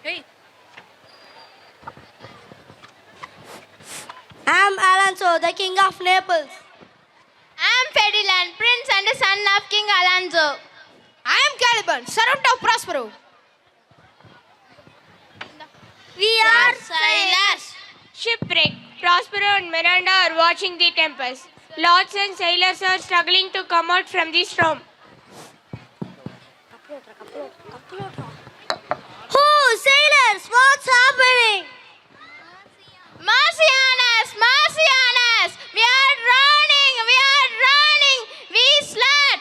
Hey. I am Alonso, the king of Naples. I am Ferdinand, prince and son of King Alonso. I am Caliban, servant of Prospero. We are sailors. Shipwreck. Prospero and Miranda are watching the tempest. Lords and sailors are struggling to come out from the storm. Oh, sailors, what's happening? Marcianus, Marcianus, we are drowning, we slut.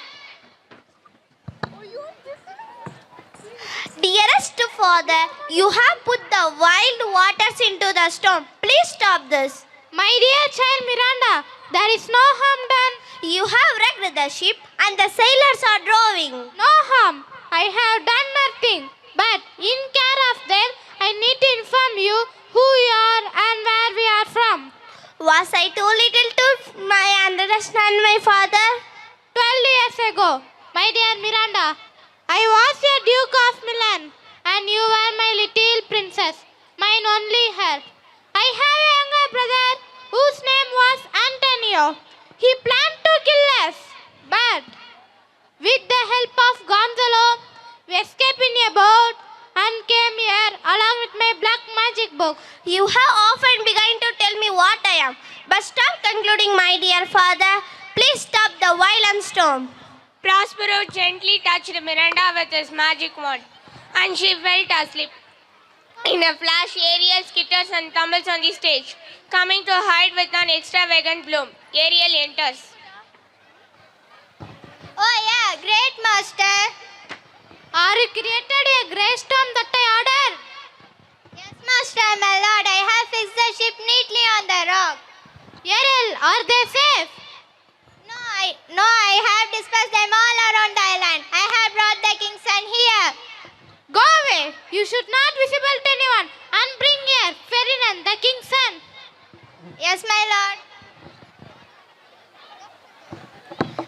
Dearest father, you have put the wild waters into the storm. Please stop this. My dear child Miranda, there is no harm done. You have wrecked the ship and the sailors are drowning. No harm. I have done nothing. But in care of them, I need to inform you who you are and where we are from. Was I too little to understand my father? 12 years ago, my dear Miranda, I was a Duke of Milan and you were my little princess, mine only heir. I have a younger brother whose name was Antonio. He planned to kill us, but with the help of Gonzalo, we escaped in a boat and came here along with my black magic book. You have often begun to tell me what I am, but stop concluding, my dear father. Please stop the violent storm. Prospero gently touched Miranda with his magic wand, and she fell asleep. In a flash, Ariel skitters and tumbles on the stage, coming to hide with an extravagant bloom. Ariel enters. Oh yeah, great master. Are you created a grey storm that I ordered? Yes, master, my lord. I have fixed the ship neatly on the rock. Ariel, are they safe? No, I have dispersed them all around the island. I have brought the king's son here. Go away. You should not visible to anyone. And bring here Ferdinand, the king's son. Yes, my lord.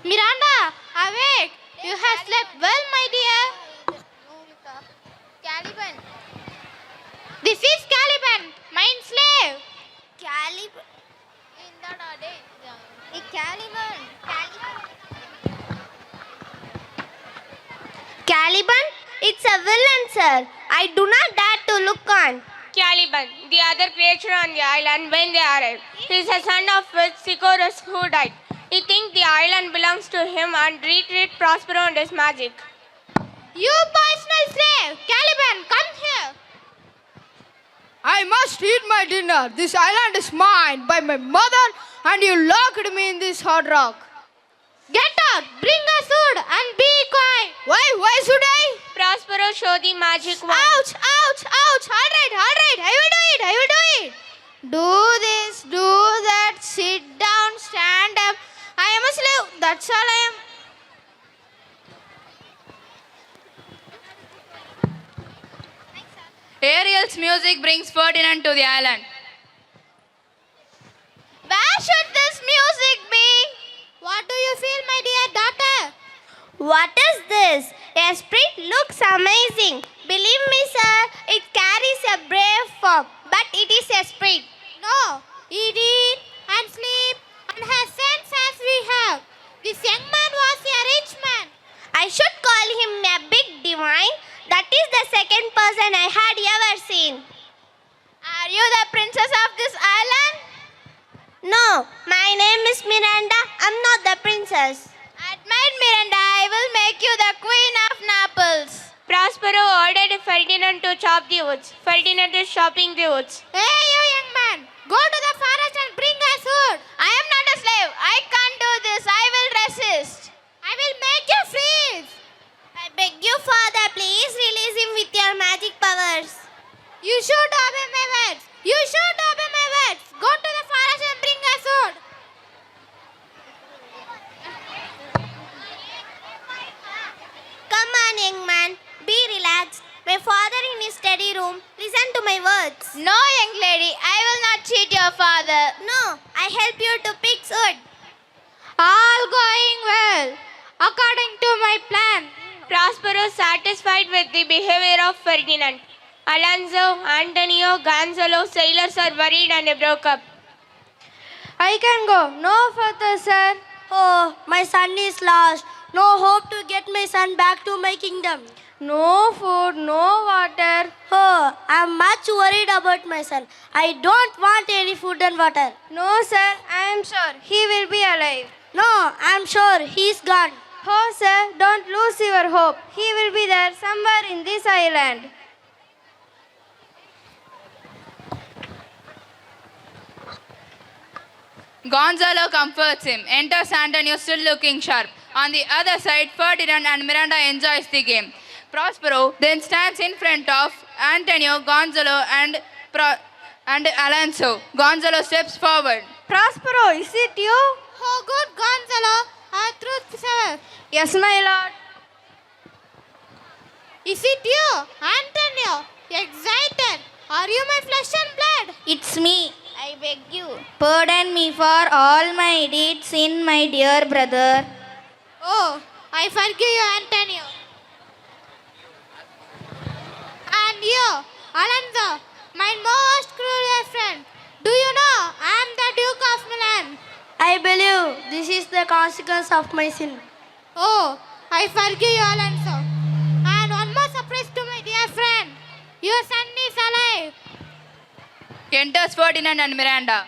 Miranda, awake. You have slept well, my dear. Caliban. This is Caliban, mine slave. Caliban? Caliban? It's a villain, sir. I do not dare to look on. Caliban, the other creature on the island when they arrived. He is a son of Sicorus who died. He thinks the island belongs to him and retreat Prospero and his magic. You poisonous slave! Caliban, come here! I must eat my dinner. This island is mine by my mother, and you locked me in this hard rock. Get out! Bring a sword and be quiet! Why should I? Prospero showed the magic wand. Ouch! All right. I will do it. Do this, do that, sit down, stand up. I am a slave. That's all I am. Ariel's music brings Ferdinand to the island. Where should this music be? What do you feel, my dear daughter? What is this? A spirit looks amazing. Believe me, sir, it carries a brave form, but it is a spirit. No, eat and sleep and has sense as we have. This young man was a rich man. I should call him a big divine. That is the second person I had ever seen. Are you the princess of this island? No, my name is Miranda. I'm not the princess. Admire Miranda, I will make you the queen of Naples. Prospero ordered Ferdinand to chop the woods. Ferdinand is chopping the woods. Hey, you young man, go to the forest and bring us wood. I am not a slave. I can't do this. I will resist. I will make you freeze. I beg you, father, please release him with your magic powers. You should obey my words. You should obey my words. Go to the forest and bring us wood. Come on, young man, be relaxed. My father in his study room. Listen to my words. No, young lady, I will not cheat your father. No, I help you to pick wood. All going well, according to my plan. Prospero satisfied with the behavior of Ferdinand. Alonso, Antonio, Gonzalo, sailors are worried and they broke up. I can go no further, sir. Oh, my son is lost. No hope to get my son back to my kingdom. No food, no water. Oh, I'm much worried about my son. I don't want any food and water. No, sir, I am sure he will be alive. No, I'm sure he's gone. Oh, sir, don't lose your hope. He will be there somewhere in this island. Gonzalo comforts him. Enters Antonio, still looking sharp. On the other side, Ferdinand and Miranda enjoys the game. Prospero then stands in front of Antonio, Gonzalo and Alonso. Gonzalo steps forward. Prospero, is it you? Oh, good Gonzalo. Truth says. Yes, my lord. Is it you, Antonio? Excited? Are you my flesh and blood? It's me. I beg you. Pardon me for all my deeds in my dear brother. Oh, I forgive you, Antonio. And you, Alonso, my most cruel friend. Do you know I am the Duke of Milan? I believe this is the consequence of my sin. Oh, I forgive you, Alonso. And one more surprise to my dear friend. Your son is alive. Enters Ferdinand and Miranda.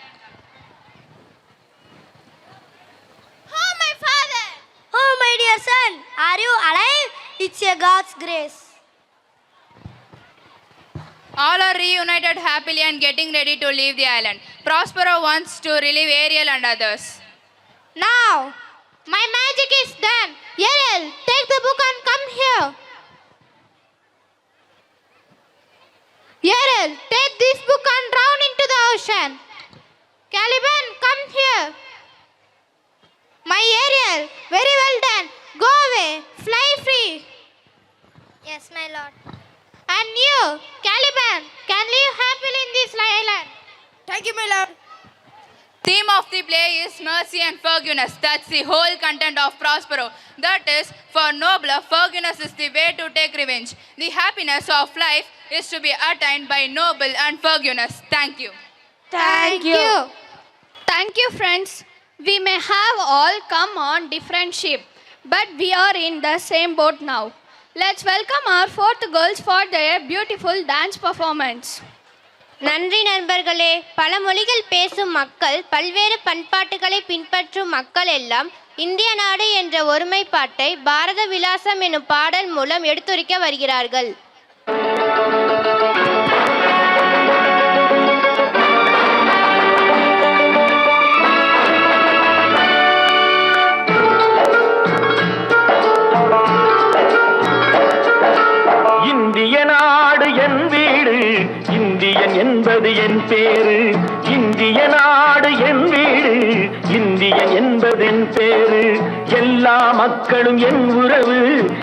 Oh, my father. Oh, my dear son, are you alive? It's a God's grace. All are reunited happily and getting ready to leave the island. Prospero wants to relieve Ariel and others. Now, my magic is done. Ariel, take the book and come here. Ariel, take this book and drown into the ocean. Caliban, come here. My Ariel, very well done. Go away, fly free. Yes, my lord. And you, Caliban, can live happily in this island. Thank you, my lord. Theme of the play is mercy and forgiveness. That's the whole content of Prospero. That is, for Nobler, forgiveness is the way to take revenge. The happiness of life is to be attained by noble and forgiveness. Thank you. Thank you. Thank you, friends. We may have all come on different ship, but we are in the same boat now. Let's welcome our fourth girls for their beautiful dance performance. நன்றி நண்பர்களே. பல மொழிகள் பேசும் மக்கள், பல்வேறு பண்பாட்டுகளை பின்பற்றும் மக்கள் எல்லாம் இந்திய நாடு என்ற ஒருமைப்பாட்டை பாரத விலாசம் எனும் பாடல் மூலம் எடுத்துரைக்க வருகிறார்கள். இந்திய நாடு என் வீடு, இந்தியன் என்பது என் பேரு. இந்திய நாடு என் வீடு, இந்தியன் என்பது என் பேரு. எல்லா மக்களும் என் உறவு,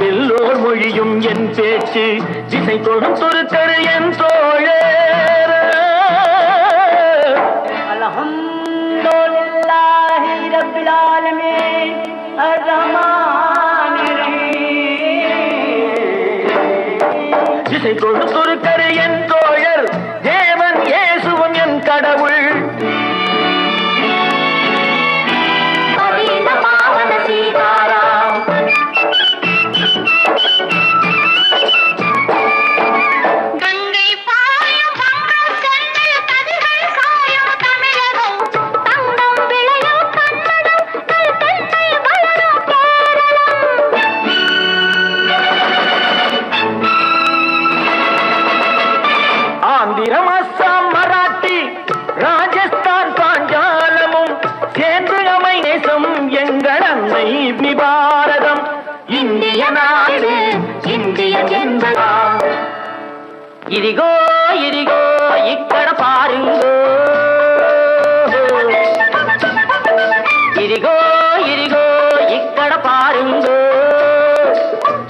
எல்லோர் மொழியும் என் பேச்சு. திசை தொடும் துருக்கரு என் தோழர். அல்ஹம்துலில்லாஹி ரப்பில் ஆலமீன் அர்-ரஹ்மானிர் ரஹீம். திசை கொடுத்தொரு கரு என் தோழர், தேவன் இயேசுவும் என் கடவுள். சீதாராம். கங்கை பாயும் பங்கம் செந்தில் கதிர்கள் காயும் தமிழகம், தங்கம் விளையும் கண்ணனம் நல் தென்னை வளரும் கேரளம். உலகம் இந்திய நாடு இந்தியன் என்பதா ఇదిగో ఇదిగో ఇక్కడ పారుంగో ఇదిగో ఇదిగో ఇక్కడ పారుంగో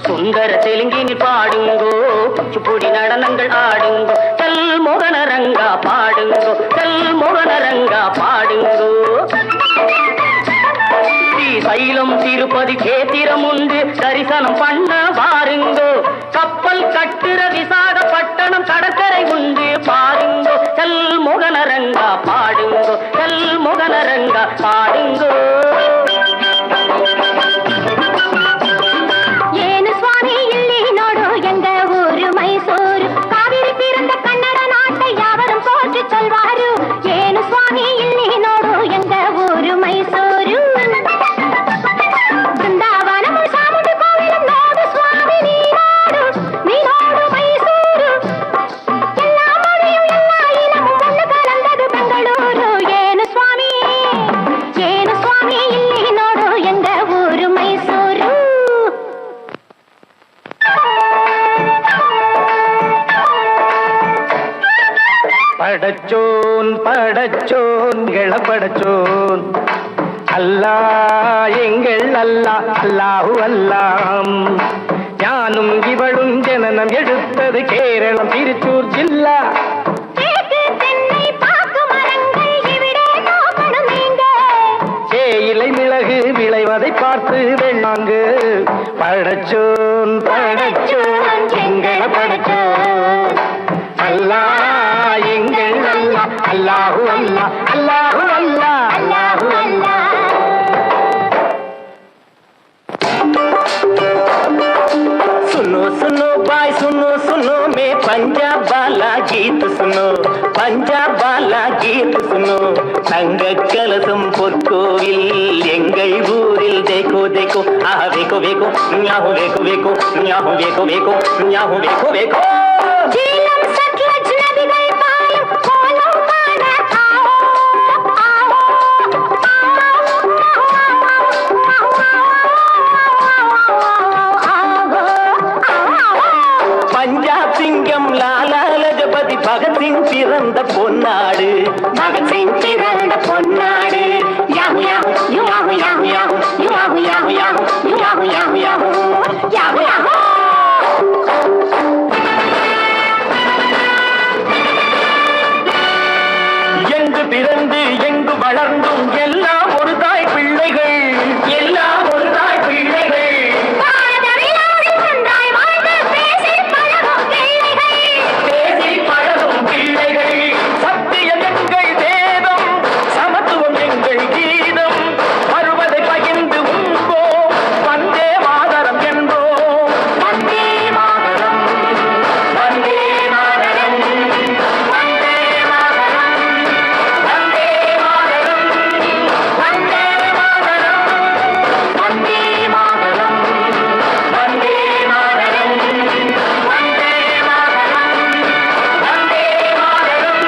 சுந்தர தெலுங்கினில் பாடுங்கோ குச்சிப்புடி நடனங்கள் ஆடுங்கோ கல் மோகனரங்கா பாடுங்கோ கல் மோகனரங்கா பாடுங்கோ ஸ்ரீசைலம் திருப்பதி கேத்திரம் உண்டு தரிசனம் பண்ண வாருங்கோ கப்பல் கட்டுற விசாகப்பட்டணம் கடற்கரை உண்டு பாருங்கோ கல் மோகனரங்கா பாடுங்கோ கல் மோகனரங்கா பாடுங்கோ சொல்வாரு ஏನು ಸ್ವಾಮಿ ಇಲ್ಲಿ ನೋಡು ಎಂದ ಊರು ಮೈಸೂರು ಬೃಂದಾವನ ಸಾಮುಂಡಿ ಕೋವಿಲು ನೋಡು ಸ್ವಾಮಿ ನೀ ನೋಡು ಮೈಸೂರು ಎಲ್ಲ ಮನೆಯು ಎಲ್ಲ ಇನಮು ಒಂದು ಕಲಂದದು ಬೆಂಗಳೂರು ಏನು ಸ್ವಾಮಿ ಇಲ್ಲಿ ನೋಡು ಎಂದ ಊರು ಮೈಸೂರು படச்சோன் படச்சோன் இளப்படச்சோன் அல்லா எங்கள் அல்லா அல்லாஹு அல்லாம் ஞானும் இவளும் ஜனனம் எடுத்தது கேரளம் திருச்சூர் ஜில்லா தேயிலை மிளகு விளைவதை பார்த்து வெள்ளாங்கு படச்சோன் படச்சோன் எங்களை படச்சோன் அல்லா எங்கள் அல்லா அல்லாஹு அல்லா அல்லாஹு அல்லா அல்லாஹு அல்லா सुनो सुनो भाई सुनो सुनो मैं पंजाब वाला गीत सुनो पंजाब वाला गीत सुनो தங்க கலசம் பொற்கோவில் எங்கள் ஊரில் தேக்கோ தேக்கோ ஆஹா வேக்கோ வேக்கோ ஞாஹு வேக்கோ வேக்கோ ஞாஹு வேக்கோ வேக்கோ ஞாஹு வேக்கோ வேக்கோ ஜீலம் சட்லஜ் நதிகள் பாயும் கோலம் காண பஞ்சாப் சிங்கம் லாலா லஜபதி பகத்சிங் பிறந்த பொன்னாடு பகத்சிங் பிறந்த பொன்னாடு யாஹு யாஹு யாஹு யாஹு யாஹு யாஹு யாஹு யாஹு யாஹு யாஹு யாஹு யாஹு யாஹு எங்கு பிறந்து எங்கு வளர்ந்தும் எல்லாம் ஒரு தாய் பிள்ளைகள் எல்லாம் ஒரு தாய் பிள்ளைகள் பேசி பழகும் பிள்ளைகள் சத்தியம் எங்கள் வேதம் சமத்துவம் எங்கள் கீதம் வருவதை பகிர்ந்து உண்போம் வந்தே மாதரம் என்போம் வந்தே மாதரம் வந்தே மாதரம் வந்தே மாதரம் வந்தே மாதரம் வந்தே மாதரம் வந்தே மாதரம் வந்தே மாதரம் வந்தே மாதரம் வந்தே மாதரம் வந்தே மாதரம்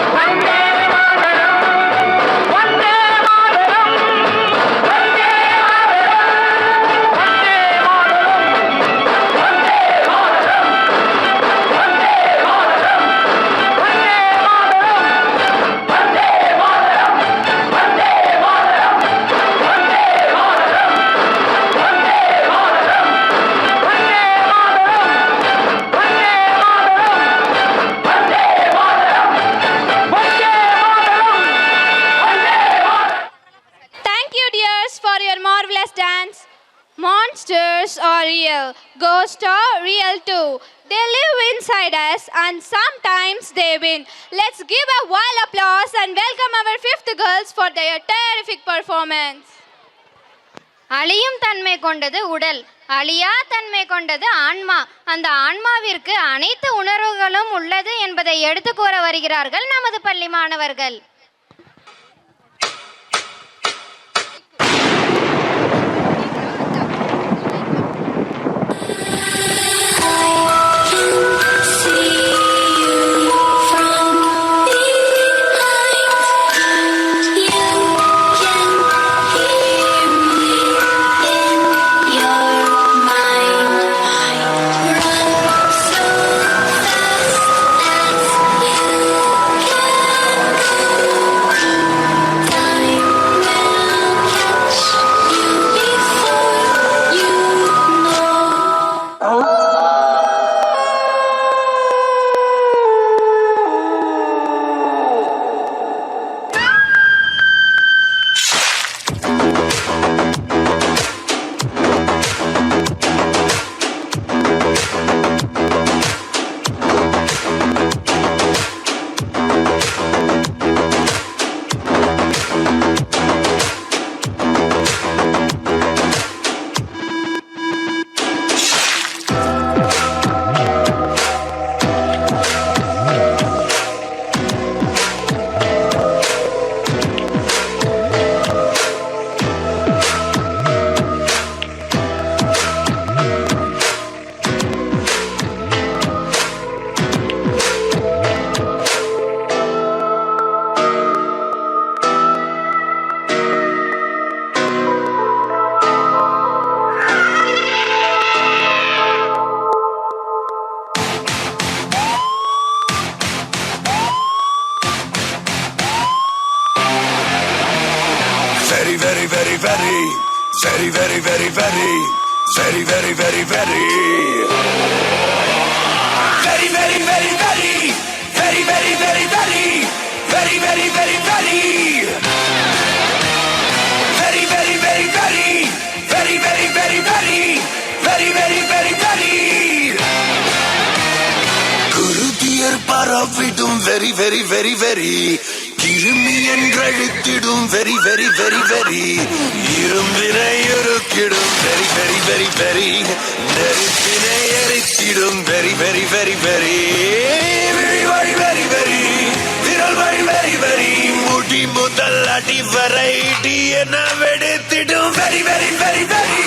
வந்தே மாதரம் வந்தே Thank you, dears, for your marvelous dance. Monsters are real, ghosts are real too. They live inside us and sometimes they win. Let's give a wild applause and welcome our fifth girls for their terrific performance. அழியும் தன்மை கொண்டது உடல், அழியா தன்மை கொண்டது ஆன்மா. அந்த ஆன்மாவிற்கு அனைத்து உணர்வுகளும் உள்ளது என்பதை எடுத்து கூற வருகிறார்கள் நமது பள்ளி மாணவர்கள். very, very, very, very, very, very, very. Very, very, very, very, very, very, very, very, very, very, very, very. Very, very, very, very, very, very, very, very, very, very, very, very. குருதியர் பரவிடும் very, very, very, very. கிருமி என்றழுத்திடும் very, very, very, very. இரும்பினை உருக்கிடும் very, very, very, very. நெருப்பினை எரித்திடும் very, very, very, very. Very, very, very, very. விரல் very, very, very. முடி முதல் அடி வரை இடி என வெடித்திடும் very, very, very, very.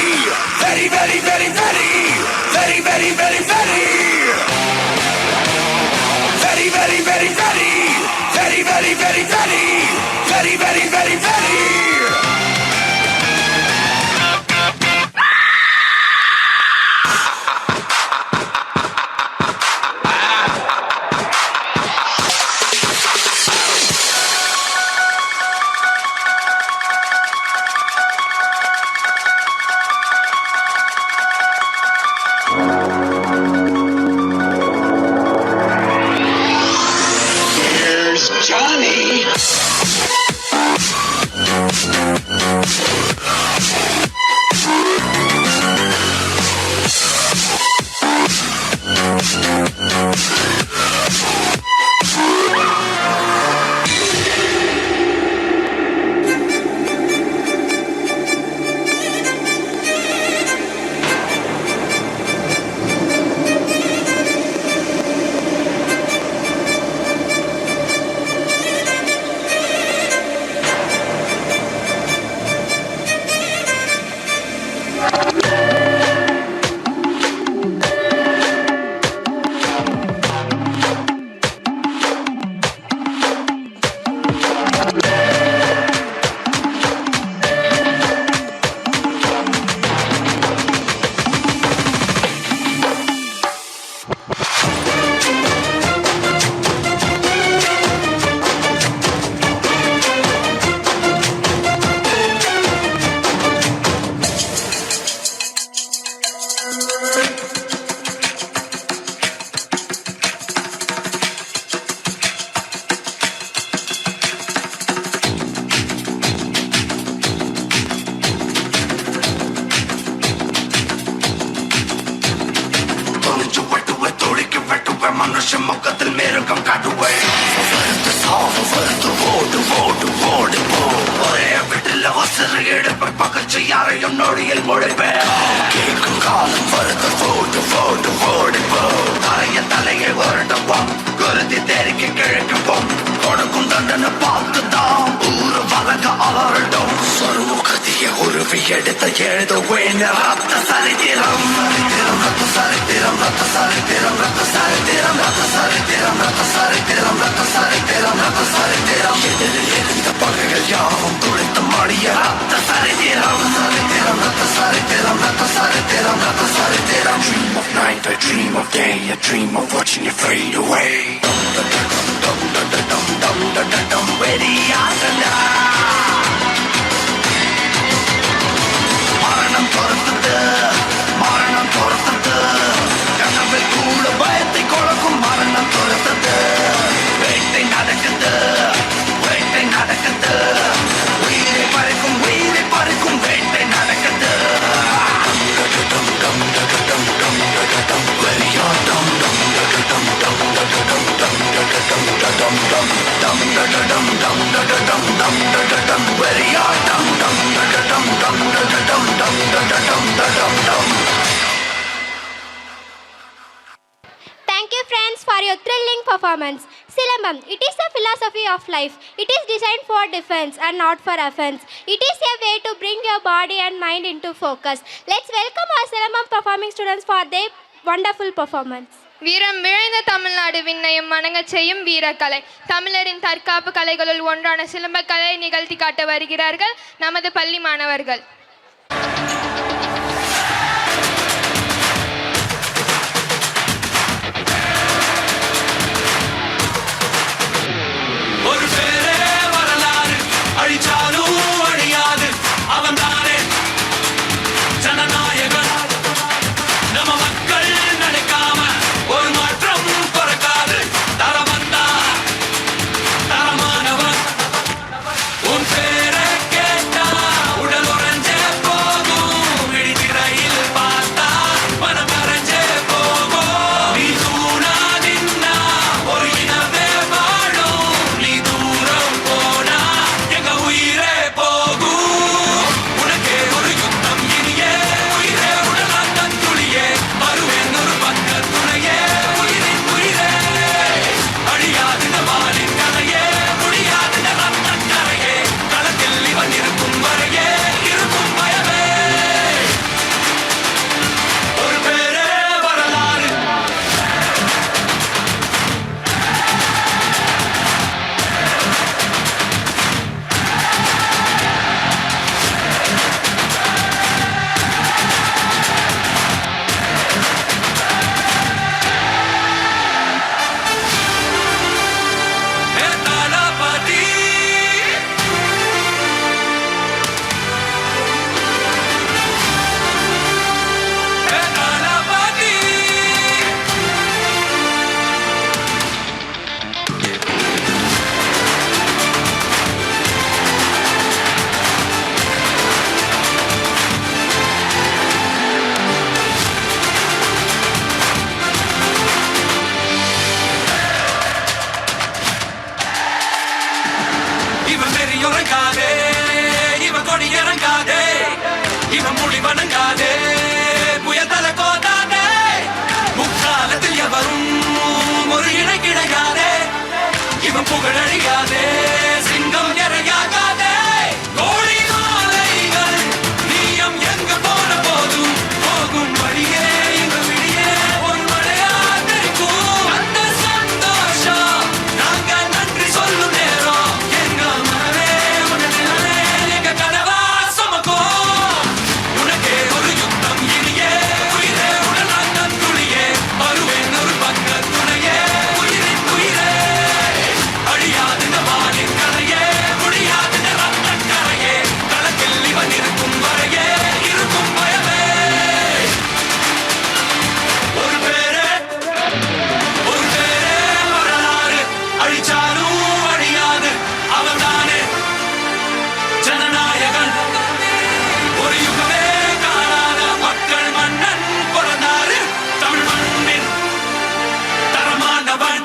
Very, very, very, very. Very, very, very, very. Very, very, very, very. Very, very, very, very. Very, very, very, very. Here's Johnny. மனுஷ முகத்தில் மேருக்கம் காட்டுவேன் ஒரே வீட்டில் அவசர எடுப்பை பகச்சு யாரையும் நொடியில் முழைப்பேன் கேட்கும் காலம் வருது போட்டு போட்டு ஓடிப்போ தலையை வருடப்போம் குருதி தெரிக்க கிழக்குப்போம் கொடுக்கும் தண்டனை பார்த்துதான் ஊரு வழக்க அலரட்டும் சொருமுகதிய உருவி எடுத்த எழுதுவேன் ரத்த சரித்திரம் ரத்த சரித்திரம் ரத்த சரித்திரம் ரத்த சரித்திரம் ரத்த சரித்திரம் ரத்த சரித்திரம் ரத்த சரித்திரம் ரத்த சரித்திரம் எதிரில் இருந்த பகைகள் யாவும் துளைத்து மடிய ரத்த சரித்திரம் சரித்திரம் ரத்த சரித்திரம் ரத்த சரித்திரம் ரத்த சரித்திரம். Dream of night, I dream of day, I dream of watching you fade away. வெறியாகடா மரணம் துரத்துது மரணம் துரத்துது கனவில் கூட பயத்தை கொளக்கும் மரணம் துரத்துது வேட்டை நடக்குது வேட்டை நடக்குது உயிரை பறிக்கும் வேட்டை நடக்குது Thank you friends for your thrilling performance. Silambam, it is a philosophy of life. It is designed for defense and not for offense. It is a way to bring your body and mind into focus. Let's welcome our Silambam performing students for their wonderful performance. வீரம் விழைந்த தமிழ்நாடு விண்ணயம் வணங்கச் செய்யும் வீரக்கலை. தமிழரின் தற்காப்பு கலைகளுள் ஒன்றான சிலம்பக்கலையை நிகழ்த்தி காட்ட வருகிறார்கள் நமது பள்ளி மாணவர்கள். ஒரு பேரே வரலாறு அழிச்சாலும் அழியாது அவன் தானே வணங்காதே புயல் தலை கோதாதே முக்காலத்தில் எவரும் ஒரு இணை கிடைக்காதே இவன் புகழழியாதே சிங்கம் இறையாகாதே கோழி மாலைகள் நீயம் எங்க போன போதும் போகும் வழியே எங்க விழியே ஒரு மழையா தெரிக்கும் அந்த சந்தோஷம் நாங்க நன்றி சொல்லும் நேரம் எங்க மனமே உடனே எங்க கனவா சுமக்கும் உனக்கே ஒரு யுத்தம் இனியே உயிரே உடனான் துளியே வருவேன் ஒரு பக்க துணையே உயிரின் உயிரே அழியாது வானின் கரையே முடியாது ரத்த கரையே களத்தில் இவன் இருக்கும் வரையே இருக்கும் பயமே ஒரு பேரே வரலாறு அழிச்சாலும் அழியாது அவன்தானே ஜனநாயகன் ஒரு யுகமே காணாத மக்கள் மன்னன் பிறந்தாரு தமிழ் மண்ணின் தரமானவன்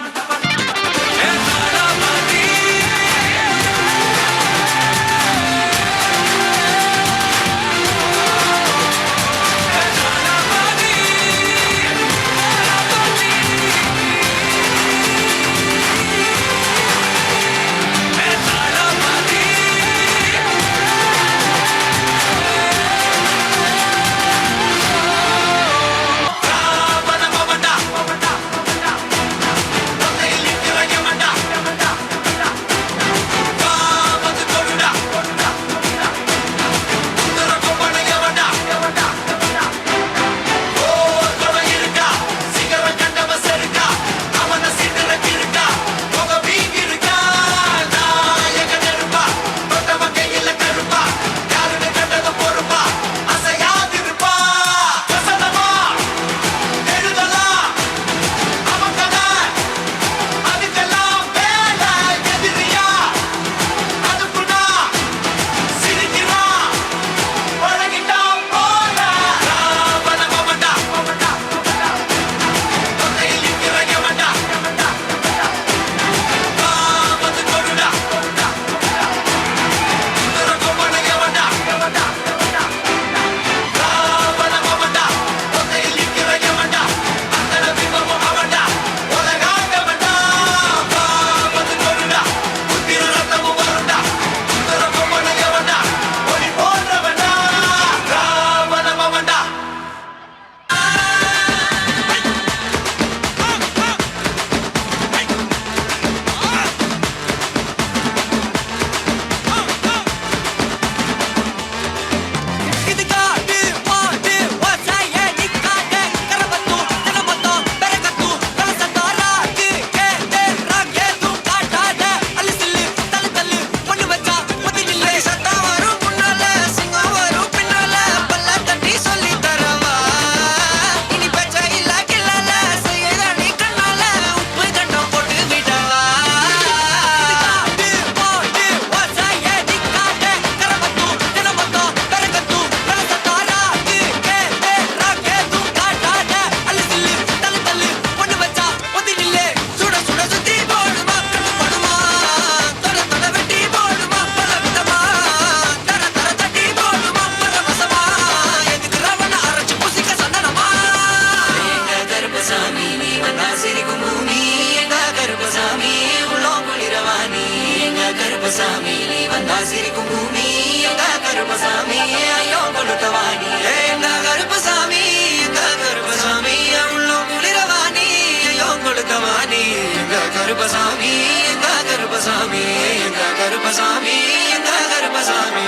கருப்பசாமி நீ வந்தா சிரிக்கும் பூமி எங்க கருப்பசாமி ஐயோ கொளுத்தவாணி எங்க கருப்பசாமி எங்க கருப்பசாமி உள்ளோ குளிரவாணி ஐயோ கொளுத்தவாணி எங்க கருப்பசாமி எங்க கருப்பசாமி எங்க கருப்பசாமி எங்க கருப்பசாமி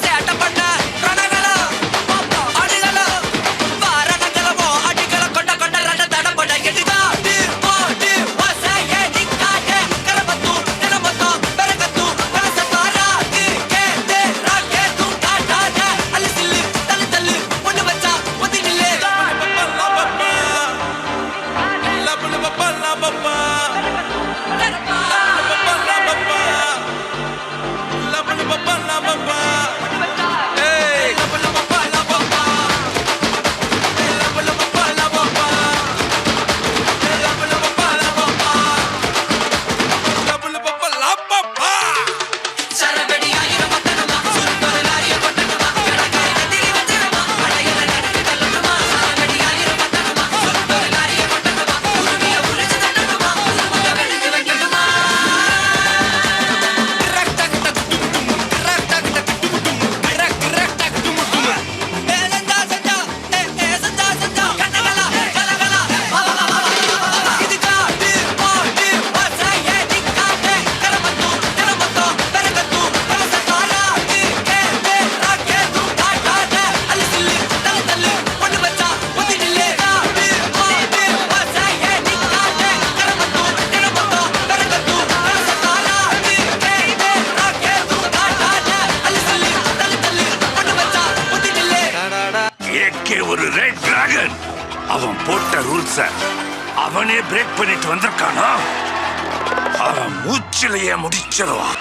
சேட்ட டிராகன் அவன் போட்ட ரூல்ஸ அவனே பிரேக் பண்ணிட்டு வந்திருக்கானா அவன் மூச்சிலேயே முடிச்சிருவான்.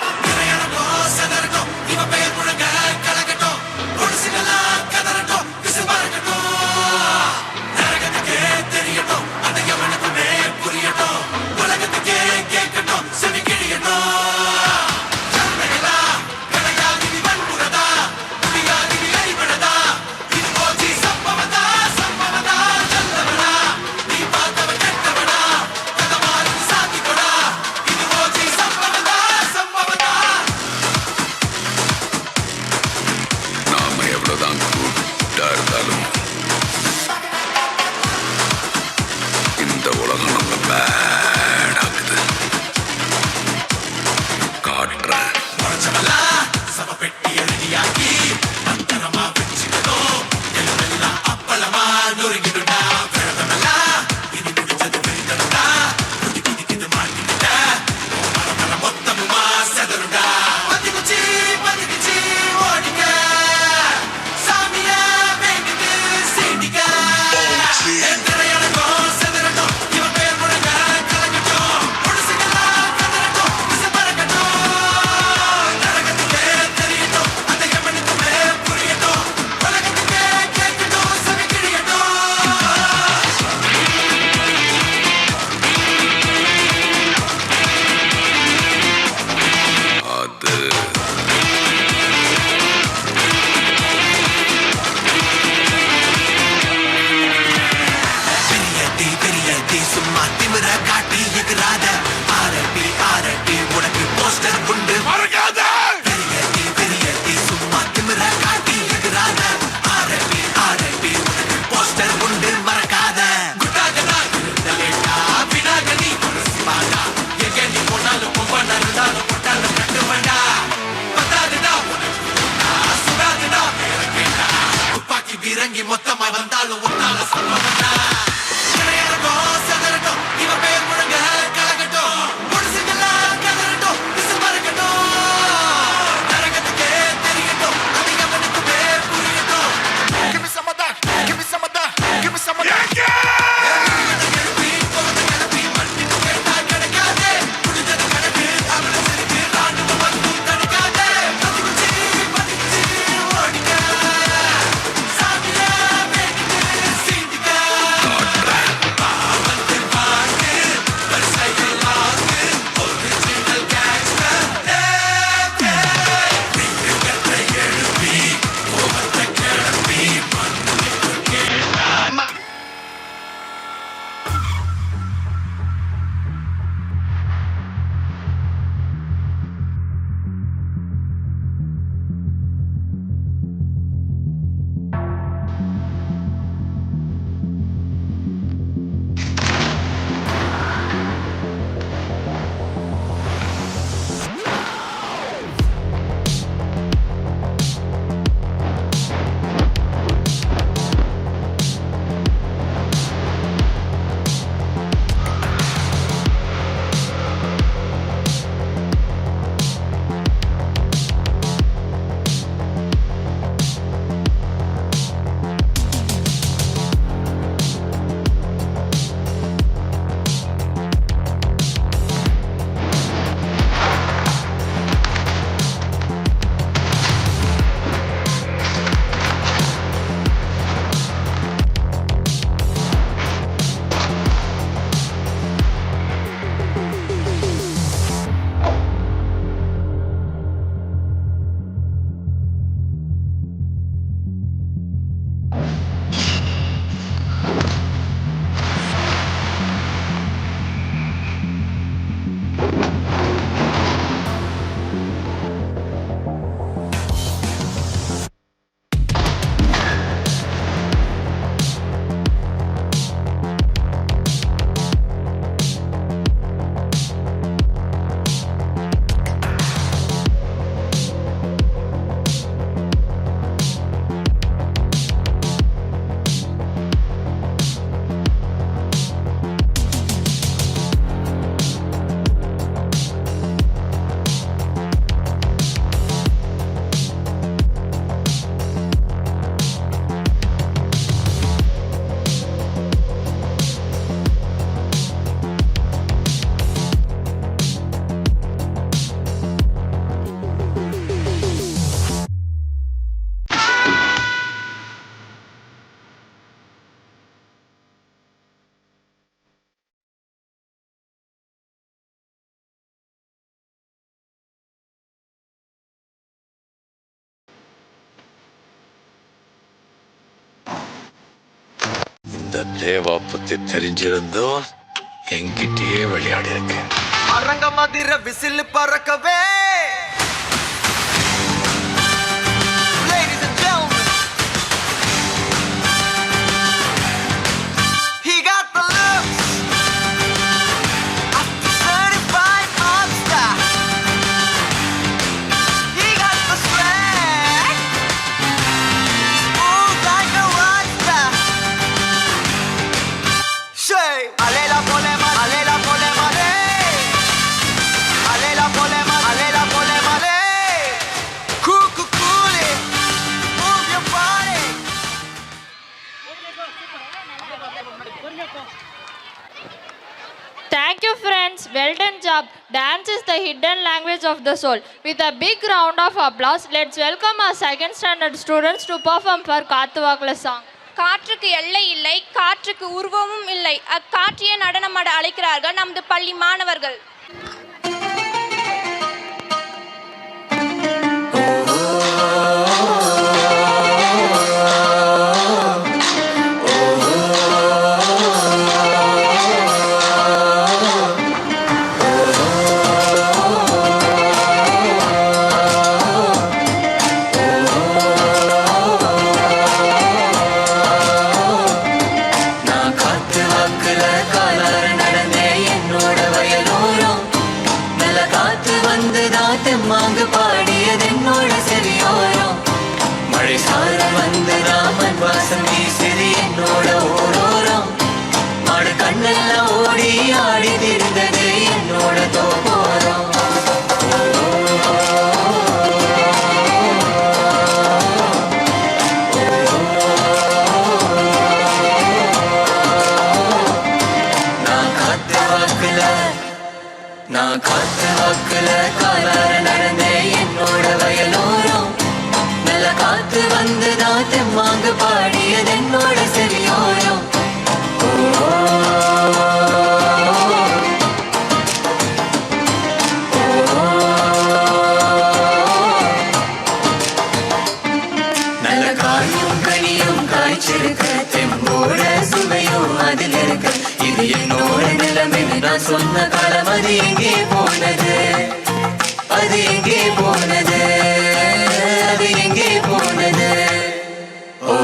இந்த தேவா பத்தி தெரிஞ்சிருந்தும் என்கிட்டயே விளையாடி இருக்கேன். அரங்க மதிர whistle பறக்கவே. Ladies and gentlemen, he got the looks of the certified monster. He got the swag, ooh, like a rockstar. Say, alela polema, alela polema, alela polema, alela polema, cool, cool, cool it, move your body. Thank you, friends. Well done job. Dance is the hidden language of the soul. With a big round of applause, let's welcome our second standard students to perform for Kaathuvaakula song. காற்றுக்கு எல்லை இல்லை, காற்றுக்கு உருவமும் இல்லை, அக்காற்றிய நடனமாட அழைக்கிறார்கள் நமது பள்ளி மாணவர்கள். மாங்கு பாடியது என்னோட செவியோரம், மழை சாரல் வந்து ராமன் வாசம் வீசியது என்னோட ஓரோரம், மாடு கண்ணெல்லாம் ஓடி ஆடி திரிந்தது என்னோட தோப்போரம். நான் காத்து வாக்குல காலார நடந்தே என்னோட வயலோரம், நல்ல காத்து வந்துதான் தெம்மாங்கு பாடியது என்னோட செவியோரம். நல்ல காயும் கனியும் காய்ச்சிருக்க, தெம்போட சுவையும் அதில் இருக்க, இது என்னோட நிலைமை நான் சொன்ன காலம் அது எங்கே போனது, அது எங்கே போனது, அது எங்கே போனது. ஓ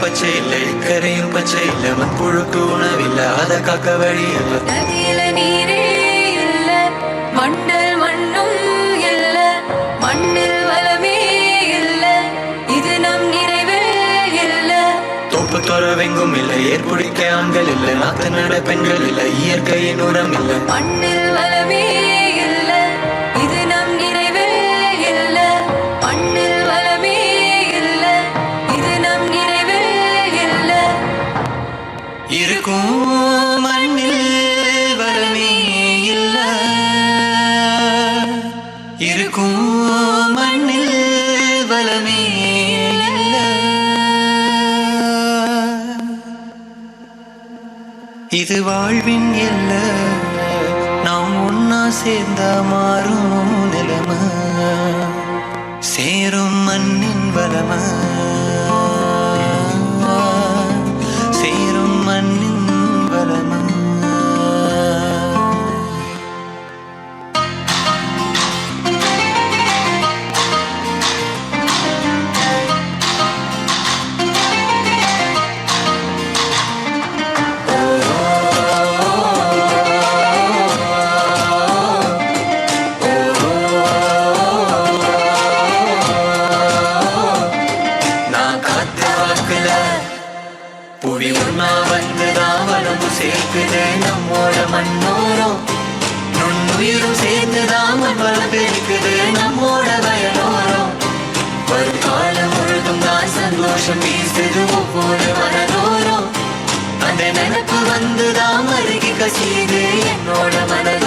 பச்சை இல்லை, கரையும் பச்சை இல்லை, மண்புழுக்கு உணவில்லை, அதை காக்க வழி இல்லை. நதியில நீரே இல்ல, மண்டல் மண்ணும் இல்ல, மண்ணில் வளமே இல்ல, இது நம் நிறைவே இல்ல. தோப்பு துறவெங்கும் இல்லை, ஏற்புடிக்க ஆண்கள் இல்லை, நாத்து நட பெண்கள் இல்லை, இயற்கையின் உரம் இல்லை. மண்ணில் வளமே இல்ல, இது நம் நிறைவே இல்ல, மண்ணில் வளமே இல்ல, இது நம் நிறைவே இல்ல. இருக்கும் மண்ணில் வளமே இல்ல, இருக்கும் மண்ணில் வளமே இல்ல. இது வாழ்வின் எல்ல, நாம் ஒன்னா சேர்ந்தா மாறும் நிலைமை, சேரும் மண்ணின் வளமை, சேரும் மண்ணின் வளமை. புவி ஒன்னா வந்துதான் வளமும் சேர்க்குது நம்மோட மண்ணோரம், நுண்ணுயிரும் சேர்ந்துதான் மண் வளம் பெருக்குது நம்மோட வயலோரம். வருங்காலம் முழுதும் தான் சந்தோஷம் வீசுது ஒவ்வொரு மனதோரம், அந்த நினைப்பு வந்துதான் அருகி கசியுது என்னோட மனது